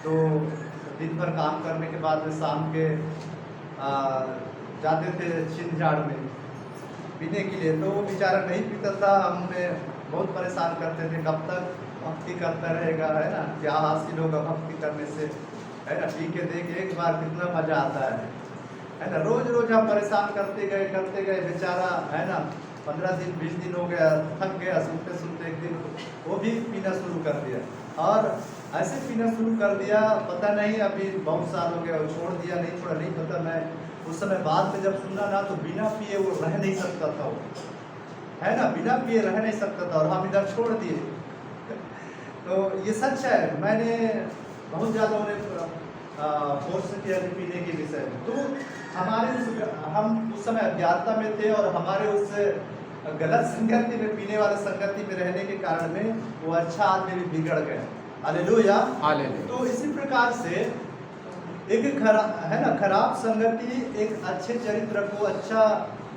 Speaker 1: तो दिन भर काम करने के बाद में शाम के जाते थे छिंद झाड़ में पीने के लिए। तो वो बेचारा नहीं पीता था, हमें बहुत परेशान करते थे, कब तक भक्ति करता रहेगा, है ना, क्या हासिल होगा भक्ति करने से, है ना, पी के देख एक बार कितना मजा आता है ना। रोज रोज हम परेशान करते गए, बेचारा, है ना, 15 दिन 20 दिन हो गया, थक गया, सुनते सुनते एक दिन वो भी पीना शुरू कर दिया। और ऐसे पीना शुरू कर दिया, पता नहीं अभी बहुत साल हो गया, छोड़ दिया नहीं छोड़ा नहीं पता। मैं उस समय बाद में जब सुना ना, तो बिना पिए वो रह नहीं सकता था, वो, है ना, बिना पिए रह नहीं सकता था, और हम इधर छोड़ दिए। तो ये सच है। मैंने बहुत ज़्यादा उन्हें फोर्स किया पीने के विषय में। तो हम उस समय अज्ञानता में थे, और हमारे उस गलत संगति में, पीने वाले संगति में रहने के कारण में वो अच्छा आदमी भी बिगड़ गए। हालेलुया। तो इसी प्रकार से एक खराब संगति एक अच्छे चरित्र को, अच्छा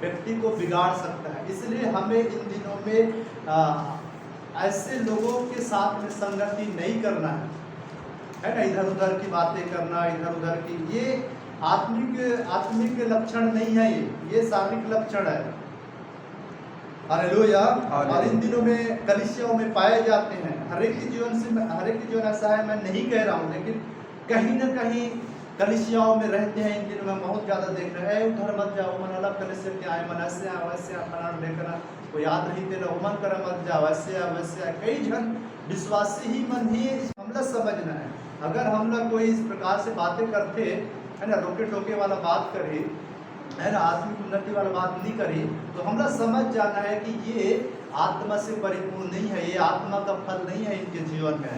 Speaker 1: व्यक्ति को बिगाड़ सकता है। इसलिए हमें इन दिनों में ऐसे लोगों के साथ में संगति नहीं करना है ना, इधर उधर की बातें करना, इधर उधर की, ये आत्मिक लक्षण नहीं है, ये शारीरिक लक्षण है। हालेलुया। और इन दिनों में कलीसियाओं में पाए जाते हैं। हर एक के जीवन ऐसा है, मैं नहीं कह रहा हूँ, लेकिन कहीं ना कहीं कलीसियाओं में रहते हैं। इन दिनों में बहुत ज़्यादा देख रहे हैं, उधर मत जाओ, मन अलग कलीसिया के आए, मन ऐसे आ वैसे आ, फलाना देखना, वो याद नहीं तेरा, वो मन करा मत जाओ, वैसे आ वैसे आ। कई जन विश्वासी ही मन ही हमला समझना है। अगर हम लोग कोई इस प्रकार से बातें करते है ना, रोके टोके वाला बात करे, है ना, आत्मिक उन्नति वाला बात नहीं करी, तो हमरा समझ जाना है कि ये आत्मा से परिपूर्ण नहीं है, ये आत्मा का फल नहीं है इनके जीवन में,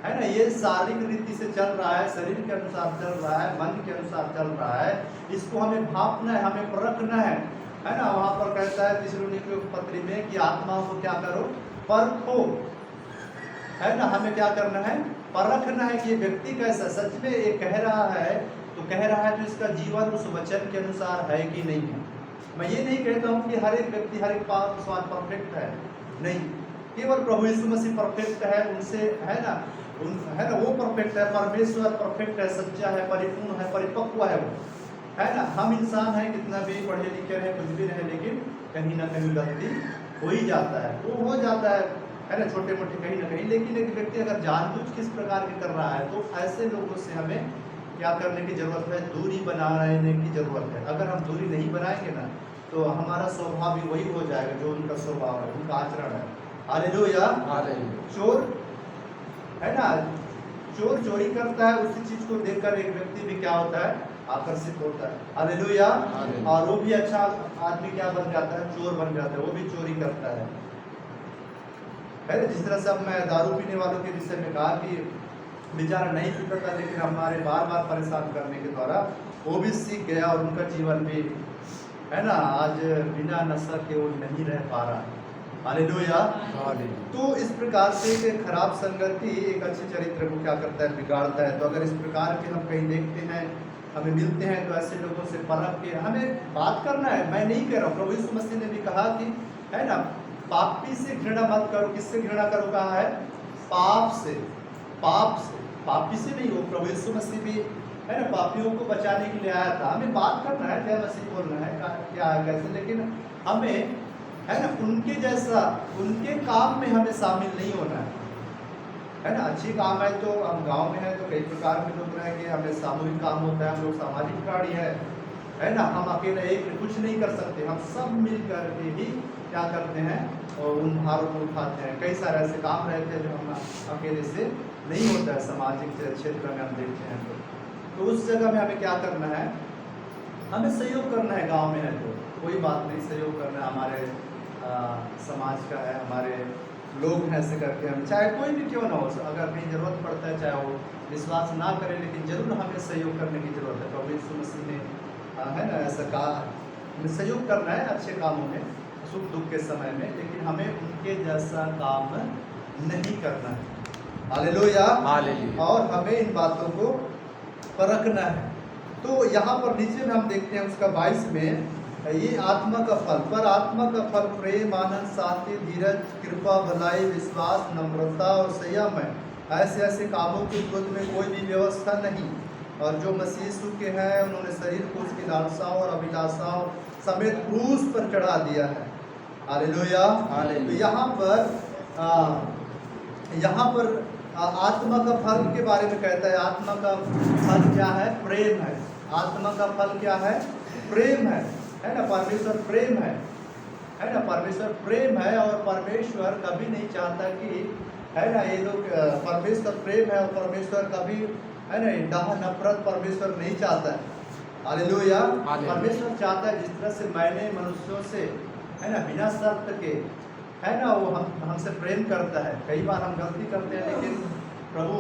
Speaker 1: है ना। ये शारीरिक रीति से चल रहा है, शरीर के अनुसार चल रहा है, मन के अनुसार चल रहा है। इसको हमें भांपना है, हमें परखना है ना। वहाँ पर कहता है थिस्सलुनीकियों की पत्री में कि आत्माओं को क्या करो, परखो, है ना। हमें क्या करना है, परखना है कि ये व्यक्ति कैसा सच में ये कह रहा है, तो कह रहा है तो इसका जीवन उस वचन के अनुसार है कि नहीं है। मैं ये नहीं कहता हूँ कि हर एक व्यक्ति हर एक पासवान परफेक्ट है, नहीं, केवल प्रभु यीशु मसीह परफेक्ट है, उनसे है ना, वो परफेक्ट है, परमेश्वर परफेक्ट है, सच्चा है, परिपूर्ण है, परिपक्व है वो, है ना। हम इंसान हैं, कितना भी पढ़े लिखे रहे, कुछ भी रहे, लेकिन कहीं ना कहीं गलती हो ही जाता है, वो हो जाता है ना, छोटे मोटे कहीं ना कहीं। लेकिन एक व्यक्ति अगर जानबूझ किस प्रकार के कर रहा है, तो ऐसे लोगों से हमें क्या करने की जरूरत है, दूरी बनाने की जरूरत है। अगर हम दूरी नहीं बनाएंगे ना, तो हमारा स्वभाव भी वही हो जाएगा जो उनका स्वभाव है, उनका आचरण है। हालेलुया। चोर है ना, चोर चोरी करता है, उसी चीज को देखकर एक व्यक्ति भी क्या होता है, आकर्षित होता है। हालेलुया। और वो भी अच्छा आदमी क्या बन जाता है, चोर बन जाता है, वो भी चोरी करता है ना। जिस तरह से अब मैं दारू पीने वालों के विषय में कहा कि बेचारा नहीं पीता था, लेकिन हमारे बार बार परेशान करने के द्वारा वो भी सीख गया, और उनका जीवन भी है ना, आज बिना नशा के वो नहीं रह पा रहा। हालेलुया। तो इस प्रकार से एक खराब संगति एक अच्छे चरित्र को क्या करता है, बिगाड़ता है। तो अगर इस प्रकार के हम कहीं देखते हैं, हमें मिलते हैं, तो ऐसे लोगों से परख के हमें बात करना है। मैं नहीं कह रहा हूँ, प्रभु यीशु मसीह ने भी कहा कि है ना, पापी से घृणा मत करो। किससे घृणा करो कहा है, पाप से, पाप से, पापी से नहीं। वो प्रभु यीशु मसीह भी है ना, पापियों को बचाने के लिए आया था। हमें बात करना है, क्या मसीह बोलना है, क्या है, कैसे, लेकिन हमें है ना उनके जैसा, उनके काम में हमें शामिल नहीं होना है ना। अच्छी काम है तो हम गांव में हैं तो कई प्रकार के लोग रहेंगे, हमें सामूहिक काम होता है, हम लोग सामाजिक प्राणी है ना। हम अकेले एक कुछ नहीं कर सकते, हम सब मिल कर के ही क्या करते हैं, और उन भारों को उठाते हैं। कई सारे ऐसे काम रहते हैं जो हम अकेले से नहीं होता है, सामाजिक क्षेत्र में हम देखते हैं तो उस जगह में हमें क्या करना है, हमें सहयोग करना है। गांव में है तो कोई बात नहीं, सहयोग करना है, हमारे समाज का है, हमारे लोग हैं, ऐसे करके हम, चाहे कोई भी क्यों ना हो, अगर कहीं जरूरत पड़ता है, चाहे वो विश्वास ना करें, लेकिन जरूर हमें सहयोग करने की जरूरत है। प्रभु यीशु मसीह ने है ना ऐसा कहा, हमें सहयोग करना है अच्छे कामों में, सुख दुख के समय में, लेकिन हमें उनके जैसा काम नहीं करना है। हालेलुया। और हमें इन बातों को परखना है। तो यहाँ पर नीचे में हम देखते हैं उसका 22 में, ये आत्मा का फल, पर आत्मा का फल प्रेम, आनंद, शांति, धीरज, कृपा, भलाई, विश्वास, नम्रता और संयम है। ऐसे ऐसे कामों की खुद में कोई भी व्यवस्था नहीं। और जो मसीह यीशु के हैं, उन्होंने शरीर को उसकी लालसाओं और अभिलाषाओं समेत क्रूस पर चढ़ा दिया है। हालेलुया। तो यहाँ पर आत्मा का फल के बारे में कहता है। आत्मा का फल क्या है, प्रेम है। आत्मा का फल क्या है, प्रेम है ना। परमेश्वर प्रेम है ना, परमेश्वर प्रेम है, और परमेश्वर कभी नहीं चाहता कि है ना ये लोग, परमेश्वर प्रेम है और परमेश्वर कभी है ना डाह नफरत परमेश्वर नहीं चाहता है। हालेलुया। परमेश्वर चाहता है जिस तरह से मैंने मनुष्यों से है ना बिना शर्त के है ना वो हमसे प्रेम करता है। कई बार हम गलती करते हैं, लेकिन प्रभु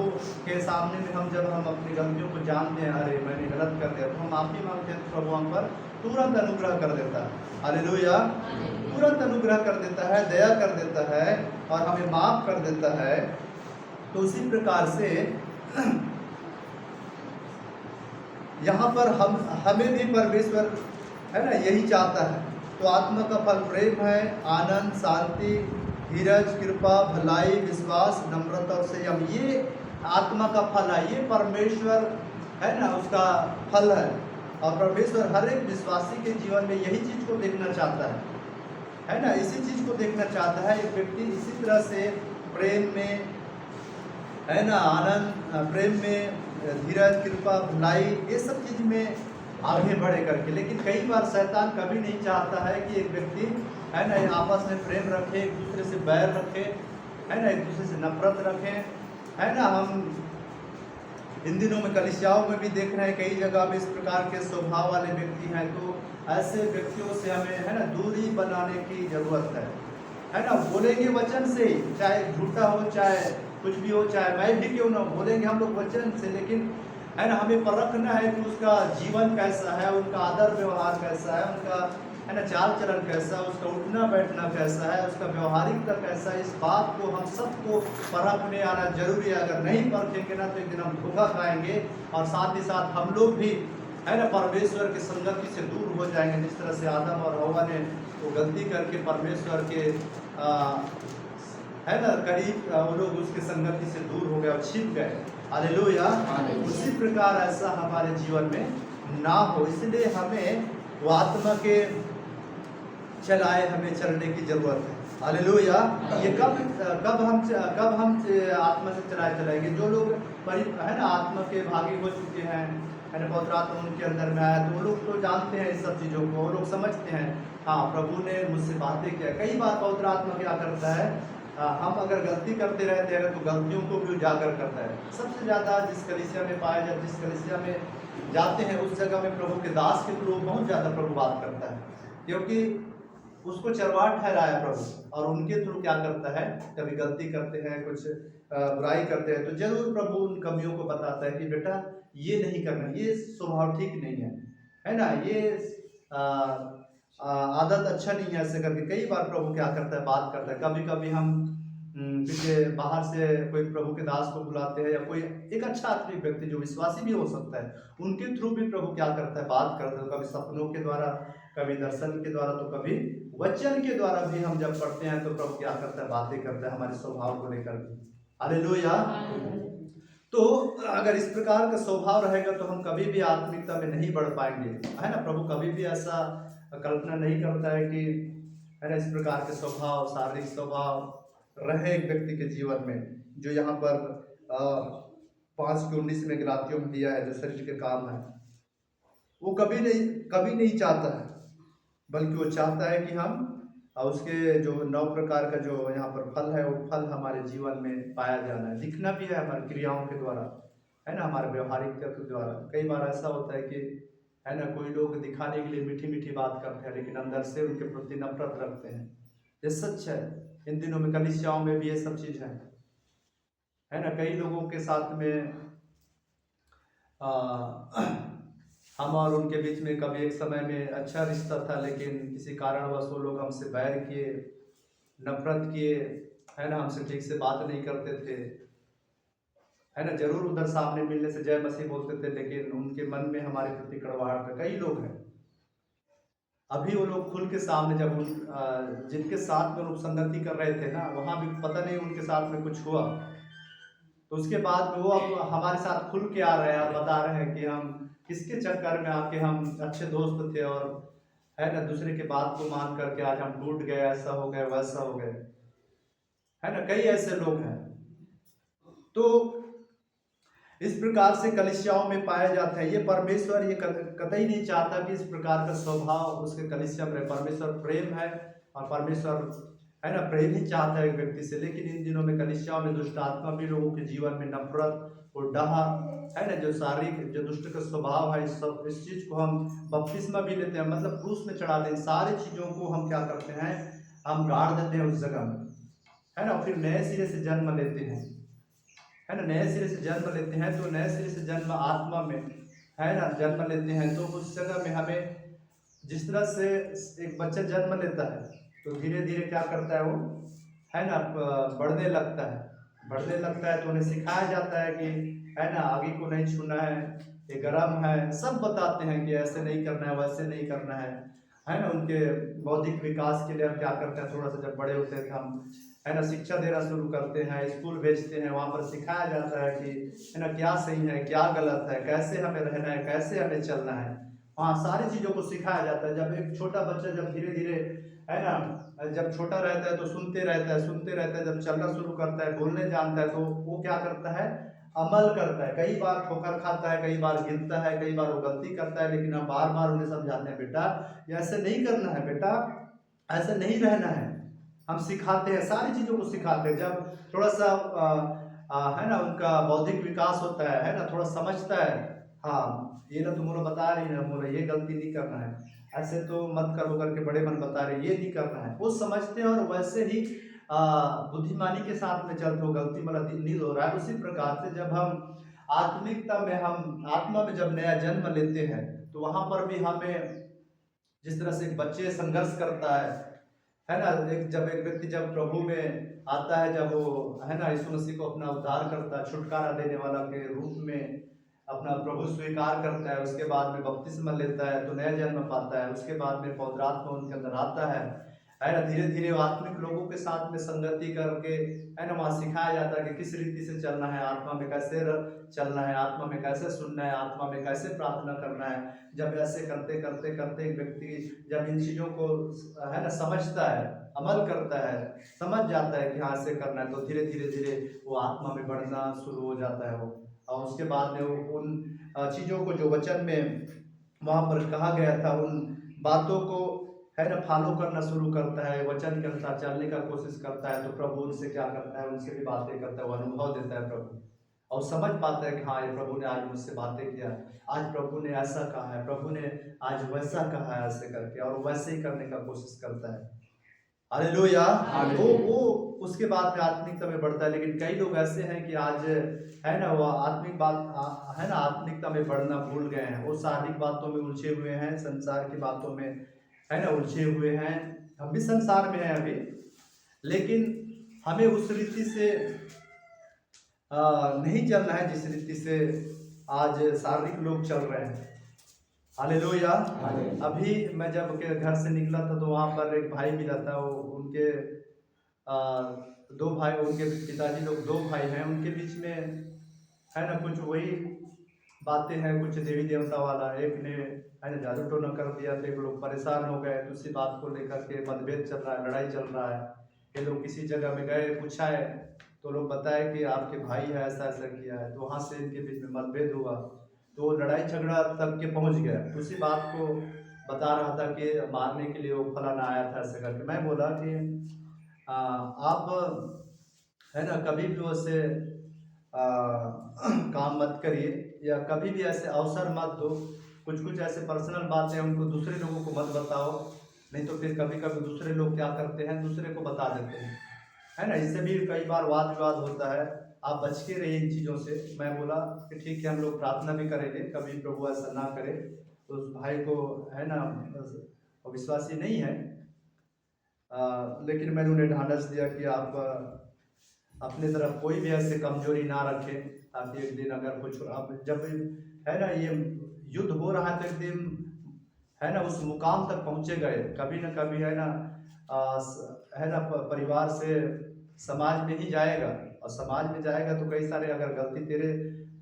Speaker 1: के सामने में जब हम अपनी गलतियों को जानते हैं, अरे मैंने गलत कर दिया, तो हम माफी मांगते हैं, तो प्रभु हम पर तुरंत अनुग्रह कर देता है। हालेलुया। तुरंत अनुग्रह कर देता है, दया कर देता है और हमें माफ कर देता है। तो उसी प्रकार से यहाँ पर हमें भी परमेश्वर है ना यही चाहता है। तो आत्मा का फल प्रेम है, आनंद, शांति, धीरज, कृपा, भलाई, विश्वास, नम्रता और संयम। ये आत्मा का फल है, ये परमेश्वर है ना उसका फल है। और परमेश्वर हर एक विश्वासी के जीवन में यही चीज को देखना चाहता है ना, इसी चीज को देखना चाहता है। एक व्यक्ति इसी तरह से प्रेम में है ना, आनंद, प्रेम में धीरज, कृपा, भलाई, ये सब चीज में आगे बढ़े करके। लेकिन कई बार शैतान कभी नहीं चाहता है कि एक व्यक्ति है ना आपस में प्रेम रखे, एक दूसरे से बैर रखे, है ना, एक दूसरे से नफरत रखे, है ना। हम इन दिनों में कलीसियाओं में भी देख रहे हैं, कई जगह में इस प्रकार के स्वभाव वाले व्यक्ति हैं। तो ऐसे व्यक्तियों से हमें है ना दूरी बनाने की जरूरत है ना। बोलेंगे वचन से, चाहे झूठा हो, चाहे कुछ भी हो, चाहे मैं भी क्यों ना, बोलेंगे हम लोग वचन से, लेकिन है ना हमें परखना है कि उसका जीवन कैसा है, उनका आदर व्यवहार कैसा है, उनका है ना चाल चलन कैसा है, उसका उठना बैठना कैसा है, उसका व्यवहारिकता कैसा है। इस बात को हम सबको परखने आना जरूरी है। अगर नहीं परखेंगे ना तो एक दिन हम धोखा खाएंगे और साथ ही साथ हम लोग भी है ना परमेश्वर की संगति से दूर हो जाएंगे। जिस तरह से आदम और हव्वा ने वो गलती करके परमेश्वर के है ना करीब वो लोग उसके संगति से दूर हो गए और छिप गए। हालेलुया। उसी प्रकार ऐसा हमारे जीवन में ना हो, इसलिए हमें वो आत्मा के चलाए हमें चलने की जरूरत है। हालेलुया। ये कब हम आत्मा से चलाएंगे? जो लोग है ना आत्मा के भागी हो चुके हैं, है ना, पवित्र आत्मा उनके अंदर में आया, तो वो लोग तो जानते हैं इस सब चीज़ों को, वो लोग समझते हैं हाँ प्रभु ने मुझसे बातें किया। कई बार पवित्र आत्मा क्या करता है, हम अगर गलती करते रहते हैं तो गलतियों को भी उजागर करता है। सबसे ज़्यादा जिस कलीसिया में पाया जाए, जिस कलीसिया में जाते हैं उस जगह में प्रभु के दास के थ्रू बहुत ज़्यादा प्रभु बात करता है, क्योंकि उसको चरवाहा ठहराया प्रभु। और उनके थ्रू क्या करता है, कभी गलती करते हैं, कुछ बुराई करते हैं, तो जरूर प्रभु उन कमियों को बताता है कि बेटा ये नहीं करना, ये स्वभाव ठीक नहीं है ना, ये आदत अच्छा नहीं है, ऐसे करके कई बार प्रभु क्या करता है, बात करता है। कभी कभी हम किसी बाहर से कोई प्रभु के दास को बुलाते हैं, या कोई एक अच्छा आत्मिक व्यक्ति जो विश्वासी भी हो सकता है, उनके थ्रू भी प्रभु क्या करता है, बात करता है। कभी सपनों के द्वारा, कभी दर्शन के द्वारा, तो कभी वचन के द्वारा भी हम जब पढ़ते हैं तो प्रभु क्या करता है, बातें करता है हमारे स्वभाव को लेकर भी। हालेलुया। तो अगर इस प्रकार का स्वभाव रहेगा तो हम कभी भी आत्मिकता में नहीं बढ़ पाएंगे, है ना। प्रभु कभी भी ऐसा कल्पना नहीं करता है कि है ना इस प्रकार के स्वभाव, शारीरिक स्वभाव रहे एक व्यक्ति के जीवन में, जो यहाँ पर 5:19 में गलातियों में दिया है, जो शरीर के काम है, वो कभी नहीं चाहता है, बल्कि वो चाहता है कि हम उसके जो 9 प्रकार का जो यहाँ पर फल है, वो फल हमारे जीवन में पाया जाना है, दिखना भी है हमारी क्रियाओं के द्वारा, है ना, हमारे व्यवहारिकता के द्वारा। कई बार ऐसा होता है कि है ना कोई लोग दिखाने के लिए मीठी मीठी बात करते हैं, लेकिन अंदर से उनके प्रति नफरत रखते हैं। ये सच है। इन दिनों में कलीसियाओं में भी ये सब चीज है ना। कई लोगों के साथ में हम और उनके बीच में कभी एक समय में अच्छा रिश्ता था, लेकिन किसी कारणवश वो लोग हमसे बैर किए, नफरत किए, है ना, हमसे ठीक से बात नहीं करते थे, है ना। जरूर उधर सामने मिलने से जय मसीह बोलते थे, लेकिन उनके मन में हमारे प्रति कड़वाहट था। कई लोग हैं अभी वो लोग खुल के सामने, जब जिनके साथ में लोग संगति कर रहे थे ना, वहाँ भी पता नहीं उनके साथ में कुछ हुआ, तो उसके बाद में वो अब हमारे साथ खुल के आ रहे हैं और बता रहे हैं कि हम किसके चक्कर में आके हम अच्छे दोस्त थे, और है ना दूसरे के बात को मान करके आज हम टूट गए, ऐसा हो गए, वैसा हो गए, है ना। कई ऐसे लोग हैं। तो इस प्रकार से कलीसियाओं में पाए जाते हैं। ये परमेश्वर ये कतई नहीं चाहता कि इस प्रकार का स्वभाव उसके कलीसिया में। परमेश्वर प्रेम है और परमेश्वर है ना प्रेम ही चाहता है एक व्यक्ति से। लेकिन इन दिनों में कलीसियाओं में दुष्ट आत्मा भी लोगों के जीवन में नफरत और डहा, है ना, जो शारीरिक जो दुष्ट का स्वभाव है, इस चीज को हम बपतिस्मा भी लेते हैं, मतलब क्रूस में चढ़ा दें। सारी चीजों को हम क्या करते हैं, हम गाड़ देते हैं उस जगह में, है ना। फिर नए सिरे से जन्म लेते हैं, है ना, नए सिरे से जन्म लेते हैं। तो नए सिरे से जन्म आत्मा में, है ना, जन्म लेते हैं। तो उस जगह में हमें जिस तरह से एक बच्चा जन्म लेता है तो धीरे धीरे क्या करता है वो, है ना, बढ़ने लगता है। तो उन्हें सिखाया जाता है कि है ना आगे को नहीं छूना है, ये गर्म है, सब बताते हैं कि ऐसे नहीं करना है, वैसे नहीं करना है। है ना उनके बौद्धिक विकास के लिए हम क्या करते हैं, थोड़ा सा जब बड़े होते हैं हम है ना शिक्षा देना शुरू करते हैं, स्कूल भेजते हैं, वहाँ पर सिखाया जाता है कि है ना क्या सही है क्या गलत है, कैसे हमें रहना है, कैसे हमें चलना है। वहाँ सारी चीज़ों को सिखाया जाता है। जब एक छोटा बच्चा जब धीरे धीरे है ना जब छोटा रहता है तो सुनते रहता है, सुनते रहता है, जब चलना शुरू करता है, बोलने जानता है, तो वो क्या करता है, अमल करता है। कई बार ठोकर खाता है, कई बार गिरता है, कई बार वो गलती करता है, लेकिन हम बार बार उन्हें समझाते हैं, बेटा ये ऐसे नहीं करना है, बेटा ऐसे नहीं रहना है। हम सिखाते हैं, सारी चीज़ों को सिखाते हैं। जब थोड़ा सा है ना उनका बौद्धिक विकास होता है ना थोड़ा समझता है, हाँ ये ना तुम लोग बता रही ना बोला ये गलती नहीं करना है, ऐसे तो मत करो करके बड़े मन बता रहे ये नहीं करना है, वो समझते हैं और वैसे ही बुद्धिमानी के साथ में चलते हो, गलती मतलब नहीं हो रहा है। उसी प्रकार से जब हम आत्मिकता में हम आत्मा में जब नया जन्म लेते हैं तो वहां पर भी हमें जिस तरह से एक बच्चे संघर्ष करता है ना, जब एक व्यक्ति जब प्रभु में आता है, जब वो है ना यीशु मसीह को अपना उद्धार करता है, छुटकारा देने वाला के रूप में अपना प्रभु स्वीकार करता है, उसके बाद में बपतिस्मा लेता है तो नया जन्म पाता है, उसके बाद में पवित्र आत्मा उनके अंदर आता है ना। धीरे धीरे वो आत्मिक लोगों के साथ में संगति करके है ना वहाँ सिखाया जाता है कि किस रीति से चलना है, आत्मा में कैसे चलना है, आत्मा में कैसे सुनना है, आत्मा में कैसे प्रार्थना करना है। जब ऐसे करते करते करते एक व्यक्ति जब इन चीज़ों को है ना समझता है, अमल करता है, समझ जाता है कि हाँ ऐसे करना है, तो धीरे धीरे धीरे वो आत्मा में बढ़ना शुरू हो जाता है वो। और उसके बाद में वो उन चीज़ों को जो वचन में वहाँ पर कहा गया था उन बातों को है ना फॉलो करना शुरू करता है, वचन के अनुसार चलने का कोशिश करता है, तो प्रभु उनसे क्या करता है, उनसे भी बातें करता है, वो अनुभव देता है प्रभु, और समझ पाता है कि हाँ ये प्रभु ने आज मुझसे बातें किया, आज प्रभु ने ऐसा कहा है, प्रभु ने आज वैसा कहा है, ऐसे करके और वैसे ही करने का कोशिश करता है। हालेलुया। वो उसके बाद में आत्मिकता में बढ़ता है। लेकिन कई लोग ऐसे हैं कि आज है ना वो आत्मिक बात है ना आत्मिकता में बढ़ना भूल गए हैं, वो शारीरिक बातों में उलझे हुए हैं, संसार की बातों में है ना उलझे हुए हैं। हम भी संसार में हैं अभी, लेकिन हमें उस रीति से नहीं चलना है जिस रीति से आज शारीरिक लोग चल रहे हैं। हालेलुया। अभी मैं जब के घर से निकला था तो वहाँ पर एक भाई मिला था, वो उनके दो भाई, उनके पिताजी लोग दो भाई हैं, उनके बीच में है ना कुछ वही बातें हैं, कुछ देवी देवता वाला, एक ने है ना जादू टोना कर दिया, तो एक लोग परेशान हो गए, तो उसी बात को लेकर के मतभेद चल रहा है, लड़ाई चल रहा है। ये लोग किसी जगह में गए, पूछा है तो लोग बताए कि आपके भाई है ऐसा ऐसा किया है, तो वहाँ से इनके बीच में मतभेद हुआ, तो लड़ाई झगड़ा तक के पहुँच गया। तो उसी बात को बता रहा था कि मारने के लिए वो फलाना आया था ऐसे करके। मैं बोला कि आप है ना कभी भी वैसे काम मत करिए, या कभी भी ऐसे अवसर मत दो, कुछ कुछ ऐसे पर्सनल बातें उनको दूसरे लोगों को मत बताओ, नहीं तो फिर कभी कभी दूसरे लोग क्या करते हैं दूसरे को बता देते हैं, है ना। इससे भी कई बार वाद विवाद होता है, आप बच के रहिए इन चीज़ों से। मैं बोला कि ठीक है हम लोग प्रार्थना भी करेंगे, कभी प्रभु ऐसा ना करे। तो उस भाई को है ना वो विश्वासी नहीं है, लेकिन मैंने उन्हें ढांढस दिया कि आप अपनी तरफ कोई भी ऐसे कमजोरी ना रखें, ताकि एक दिन अगर कुछ अब जब है ना ये युद्ध हो रहा है तो एक दिन है ना उस मुकाम तक पहुँचे गए, कभी ना कभी है ना परिवार से समाज में ही जाएगा, और समाज में जाएगा तो कई सारे अगर गलती तेरे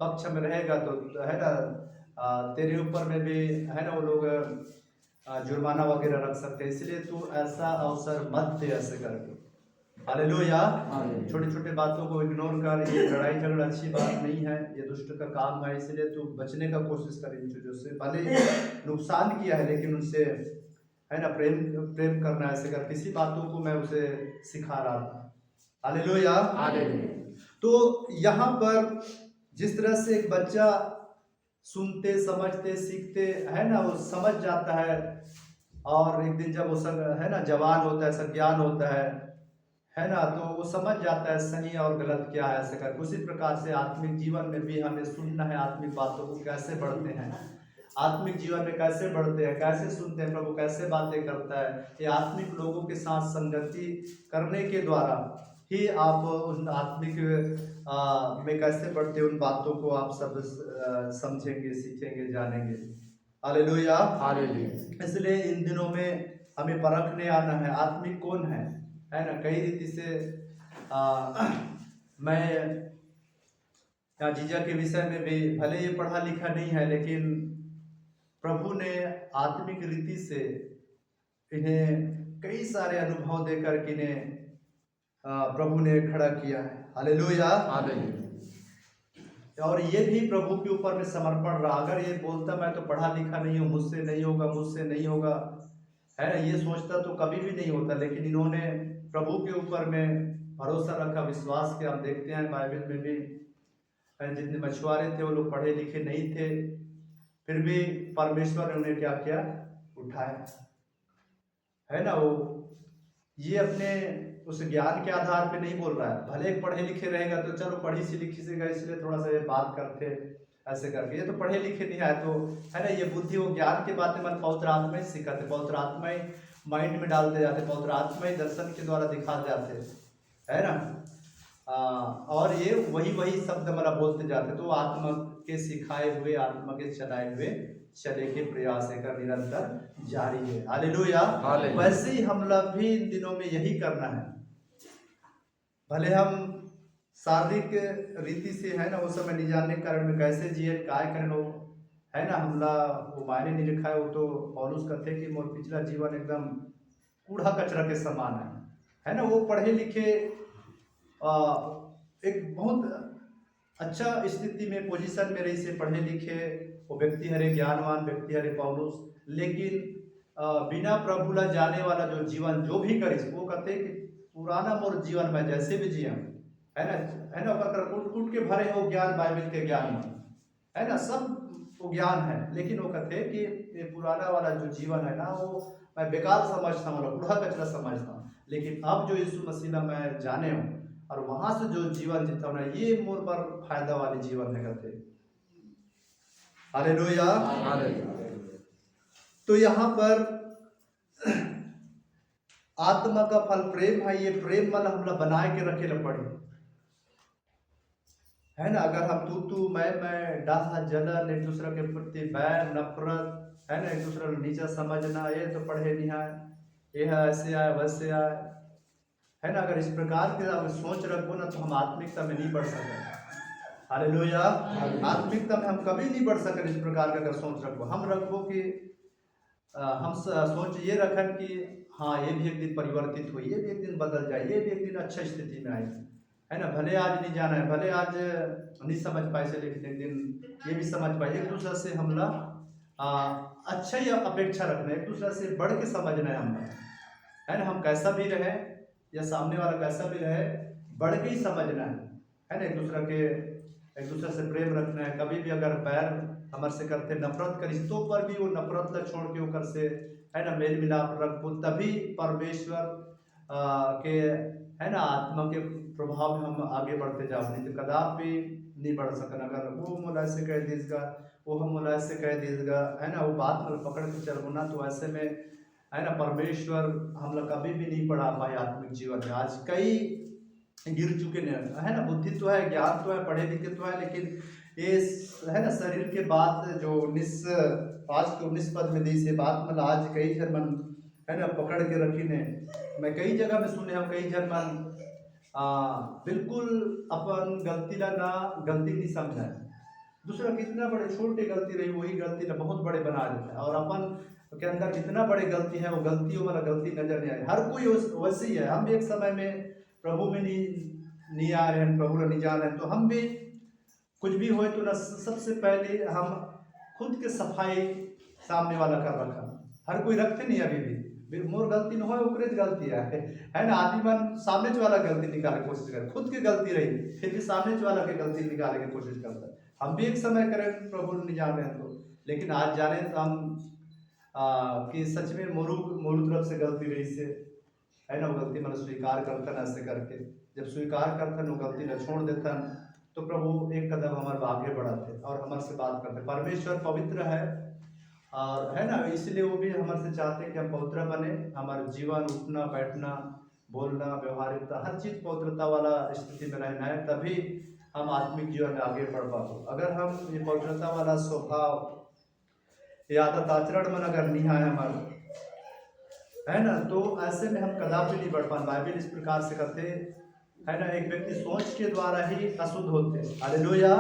Speaker 1: पक्ष में रहेगा तो है ना तेरे ऊपर में भी है ना वो लोग जुर्माना वगैरह रख सकते हैं। इसलिए तू ऐसा अवसर मत दे ऐसे करके। हालेलुया। छोटे छोटे बातों को इग्नोर कर, ये लड़ाई झगड़ा अच्छी बात नहीं है, ये दुष्ट का काम है, इसलिए तू बचने का कोशिश कर इन चीज़ों से। भले नुकसान किया है लेकिन उनसे है ना प्रेम प्रेम करना ऐसे कर, किसी बातों को मैं उसे सिखा रहा था। हालेलुया। तो यहाँ पर जिस तरह से एक बच्चा सुनते समझते सीखते है ना वो समझ जाता है, और एक दिन जब वो है ना जवान होता है, संज्ञान होता है ना, तो वो समझ जाता है सही और गलत क्या है ऐसे कर। उसी प्रकार से आत्मिक जीवन में भी हमें सुनना है, आत्मिक बातों को कैसे बढ़ते हैं, आत्मिक जीवन में कैसे बढ़ते हैं, कैसे सुनते हैं, प्रभु कैसे बातें करता है। ये आत्मिक लोगों के साथ संगति करने के द्वारा ही आप उन आत्मिक में कैसे बढ़ते हैं, उन बातों को आप सब समझेंगे, सीखेंगे, जानेंगे। हालेलुया।
Speaker 3: हालेलुया।
Speaker 1: इसलिए इन दिनों में हमें परखने आना है आत्मिक कौन है ना। कई रीति से मैं जीजा के विषय में भी भले ये पढ़ा लिखा नहीं है, लेकिन प्रभु ने आत्मिक रीति से इन्हें कई सारे अनुभव देकर के इन्हें प्रभु ने खड़ा किया है। हालेलुया।
Speaker 3: हालेलुया।
Speaker 1: और ये भी प्रभु के ऊपर में समर्पण रहा। अगर ये बोलता मैं तो पढ़ा लिखा नहीं हूँ, मुझसे नहीं होगा, मुझसे नहीं होगा, है ना, ये सोचता तो कभी भी नहीं होता। लेकिन इन्होंने प्रभु के ऊपर में भरोसा रखा, विश्वास किया। हम देखते हैं बाइबल में भी जितने मछुआरे थे वो लोग पढ़े लिखे नहीं थे, फिर भी परमेश्वर ने उन्हें क्या किया, उठाया, है ना। वो ये अपने उस ज्ञान के आधार पे नहीं बोल रहा है। भले पढ़े लिखे रहेगा तो चलो पढ़ी सी लिखी से गए इसलिए थोड़ा सा ये बात करते ऐसे करके, ये तो पढ़े लिखे नहीं है तो, है ना, ये बुद्धि वो ज्ञान की बातें मन पवित्र आत्मा ही सिखाते, पवित्र आत्मा ही माइंड में डालते जाते, पवित्र आत्मा ही दर्शन के द्वारा दिखाते जाते, है ना। और ये वही शब्द हमारा बोलते जाते, तो आत्मा के सिखाए हुए, आत्मा के चलाए हुए चले के प्रयास का निरंतर जारी है। हालेलुया। वैसे ही हम लोग भी इन दिनों में यही करना है। भले हम शारीरिक रीति से, है ना, वो समय नहीं जानने के कारण में कैसे जिए काय करें लोग, है ना, हमला वो मायने नहीं लिखा है। वो तो पौलुस कहते कि मोर पिछला जीवन एकदम कूड़ा कचरा के समान है ना। वो पढ़े लिखे एक बहुत अच्छा स्थिति में, पोजीशन में रही से, पढ़े लिखे वो व्यक्ति हरे, ज्ञानवान व्यक्ति हरे पौलुस, लेकिन बिना प्रभु ला जाने वाला जो जीवन जो भी करिस, वो कहते कि पुराना मोर जीवन में जैसे भी जिया, है ना, ओकर कूट कूट के भरे हो ज्ञान, बाइबल के ज्ञान में, है ना, सब वो ज्ञान है। लेकिन वो कहते कि ये पुराना वाला जो जीवन है ना, वो मैं बेकार समझता हूँ, कूड़ा कचरा समझता हूँ। लेकिन अब जो यीशु मसीह मैं जाने हूँ और वहां से जो जीवन जीता हूँ ना, ये मोर पर फायदा वाली जीवन है, कहते। हालेलुया। तो यहाँ पर आत्मा का फल प्रेम है। ये प्रेम वाला हमला बनाए के रखे ला पड़े, है ना। अगर हम तू मैं डाह जलन, एक दूसरे के प्रति बैर नफरत, है ना, एक दूसरे को नीचा समझना, ये तो पढ़े नहीं है, ये है ऐसे आए वैसे आए, है ना। अगर इस प्रकार के अगर सोच रखो ना, तो हम आत्मिकता में नहीं बढ़ सकते। हालेलुया। आत्मिकता में हम कभी नहीं बढ़ सकते इस प्रकार का अगर सोच रखो। हम रखो कि हम सोच ये रखें कि हाँ, ये भी एक दिन परिवर्तित हुई, ये भी एक दिन बदल जाए, ये भी एक दिन अच्छा स्थिति में आई, है ना। भले आज नहीं जाना है, भले आज नहीं समझ पाए से, लेकिन एक दिन ये भी समझ पाए। एक दूसरे से हमला अच्छा ही अपेक्षा रखना है, एक दूसरे से बढ़ के समझना है हमला, है ना। हम कैसा भी रहे या सामने वाला कैसा भी रहे, बढ़ के ही समझना है ना। एक दूसरे से प्रेम रखना है। कभी भी अगर बैर हमारे से करते, नफरत करी तो पर भी वो नफरत ला छोड़ के ओकर से, है ना, मेल मिलाप रखो, तभी परमेश्वर के, है ना, आत्मा के प्रभाव में हम आगे बढ़ते जाओ। नहीं तो कदापि नहीं बढ़ सकना। अगर वो मोला से कह दीजिएगा, वो हम मोला से कह दीजिएगा, है ना, वो बात में पकड़ के चल ना, तो ऐसे में, है ना, परमेश्वर हम लोग कभी भी नहीं पढ़ा पाए आत्मिक जीवन में। आज कई गिर चुके हैं, है ना। बुद्धि तो है, ज्ञान तो है, पढ़े लिखे तो है, लेकिन ये, है ना, शरीर के बात जो 19 पद में दी से बात, मतलब आज कई जर्मन, है ना, पकड़ के रखी ने। मैं कई जगह में सुने हम, कई जर्मन बिल्कुल अपन गलती ला ना गलती नहीं समझा है, दूसरा कितना बड़े छोटे गलती रही वही गलती ला बहुत बड़े बना देता है। और अपन के अंदर जितना बड़े गलती है, वो गलतियों वाला गलती नजर नहीं आई। हर कोई वैसे ही है। हम भी एक समय में प्रभु में नहीं आ रहे हैं, प्रभु नहीं जा रहे हैं, तो हम भी कुछ भी हो तो ना, सबसे पहले हम खुद के सफाई सामने वाला कर रखा। हर कोई रखते नहीं अभी भी, मोर गलती न हो, ओकरे गलती है ना। आदमी मन सामने वाला गलती निकाले की कोशिश करे, खुद की गलती रही फिर भी सामने वाला की गलती निकाले की कोशिश करता है। हम भी एक समय करें प्रभु नहीं जाने हैं तो, लेकिन आज जाने तो हम कि सच में मोरू तरफ से गलती रही से, है ना, वो गलती मतलब स्वीकार करता ऐसे करके। जब स्वीकार करते वो गलती न छोड़ देता, तो प्रभु एक कदम हमारे आगे बढ़ाते और हमारे से बात करते। परमेश्वर पवित्र है और, है ना, इसलिए वो भी हमारे से चाहते हैं कि हम पवित्र बने। हमारे जीवन, उठना बैठना, बोलना, व्यवहारिकता, हर चीज़ पवित्रता वाला स्थिति में रहना है, तभी हम आत्मिक जीवन में आगे बढ़ पाओ। अगर हम ये पवित्रता वाला स्वभाव ये आदत आचरण में अगर नहीं आए हमारे, है ना, तो ऐसे में हम कदापि नहीं बढ़ पाए। बाइबल इस प्रकार से कहते, है ना, एक व्यक्ति सोच के द्वारा ही अशुद्ध होते। हालेलुया।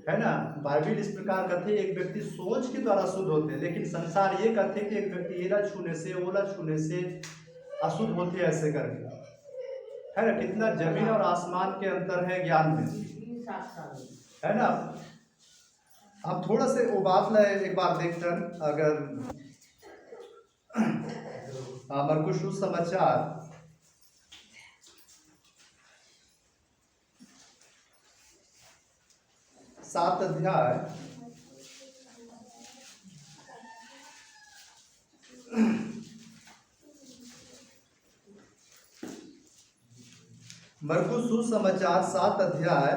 Speaker 1: है ना, बाइबल इस प्रकार कहते एक व्यक्ति सोच के द्वारा अशुद्ध होते, लेकिन संसार ये कहते कि एक व्यक्ति एला छूने से ओला छूने से अशुद्ध होते, ऐसे करके। है ना, कितना जमीन और आसमान के अंतर है ज्ञान में, है ना। हम थोड़ा से वो बात लाए एक बार देखते हैं, अगर मरकुस सुसमाचार 7 अध्याय मरकुस सुसमाचार 7 अध्याय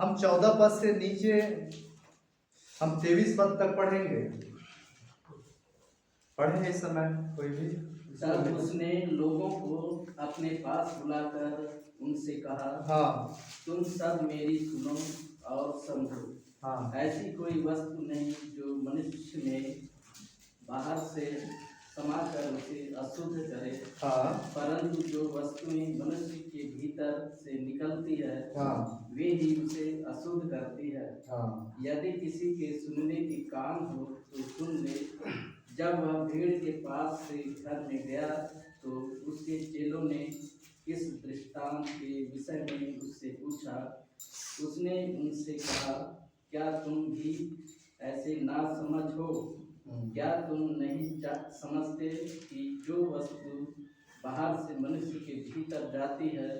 Speaker 1: हम 14 पद से नीचे हम 23 पद तक पढ़ेंगे। पढ़े इस समय कोई भी।
Speaker 3: तब उसने लोगों को अपने पास बुलाकर उनसे कहा,
Speaker 1: हाँ
Speaker 3: तुम सब मेरी सुनो और समझो।
Speaker 1: हाँ
Speaker 3: ऐसी कोई वस्तु नहीं जो मनुष्य में बाहर से समाकर उसे अशुद्ध करे,
Speaker 1: हाँ
Speaker 3: परंतु जो वस्तुएं मनुष्य के भीतर से निकलती है
Speaker 1: हाँ
Speaker 3: वे ही उसे अशुद्ध करती है।
Speaker 1: हाँ
Speaker 3: यदि किसी के सुनने के कान हो तो सुन ले। जब वह भीड़ के पास से घर में गया तो उसके चेलों ने इस दृष्टांत के विषय में उससे पूछा। उसने उनसे कहा, क्या तुम भी ऐसे ना समझ हो? क्या तुम नहीं समझते कि जो वस्तु बाहर से मनुष्य के भीतर जाती है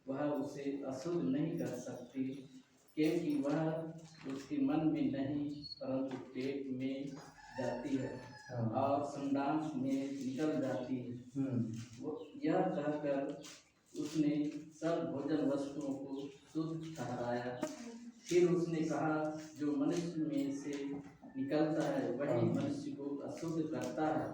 Speaker 3: वह उसे अशुद्ध नहीं कर सकती, क्योंकि वह उसके मन में नहीं परंतु पेट में जाती है और संडास में निकल जाती है। यह कहकर उसने सब भोजन वस्तुओं को शुद्ध ठहराया। फिर उसने कहा, जो मनुष्य में से निकलता है वही मनुष्य को अशुद्ध करता है।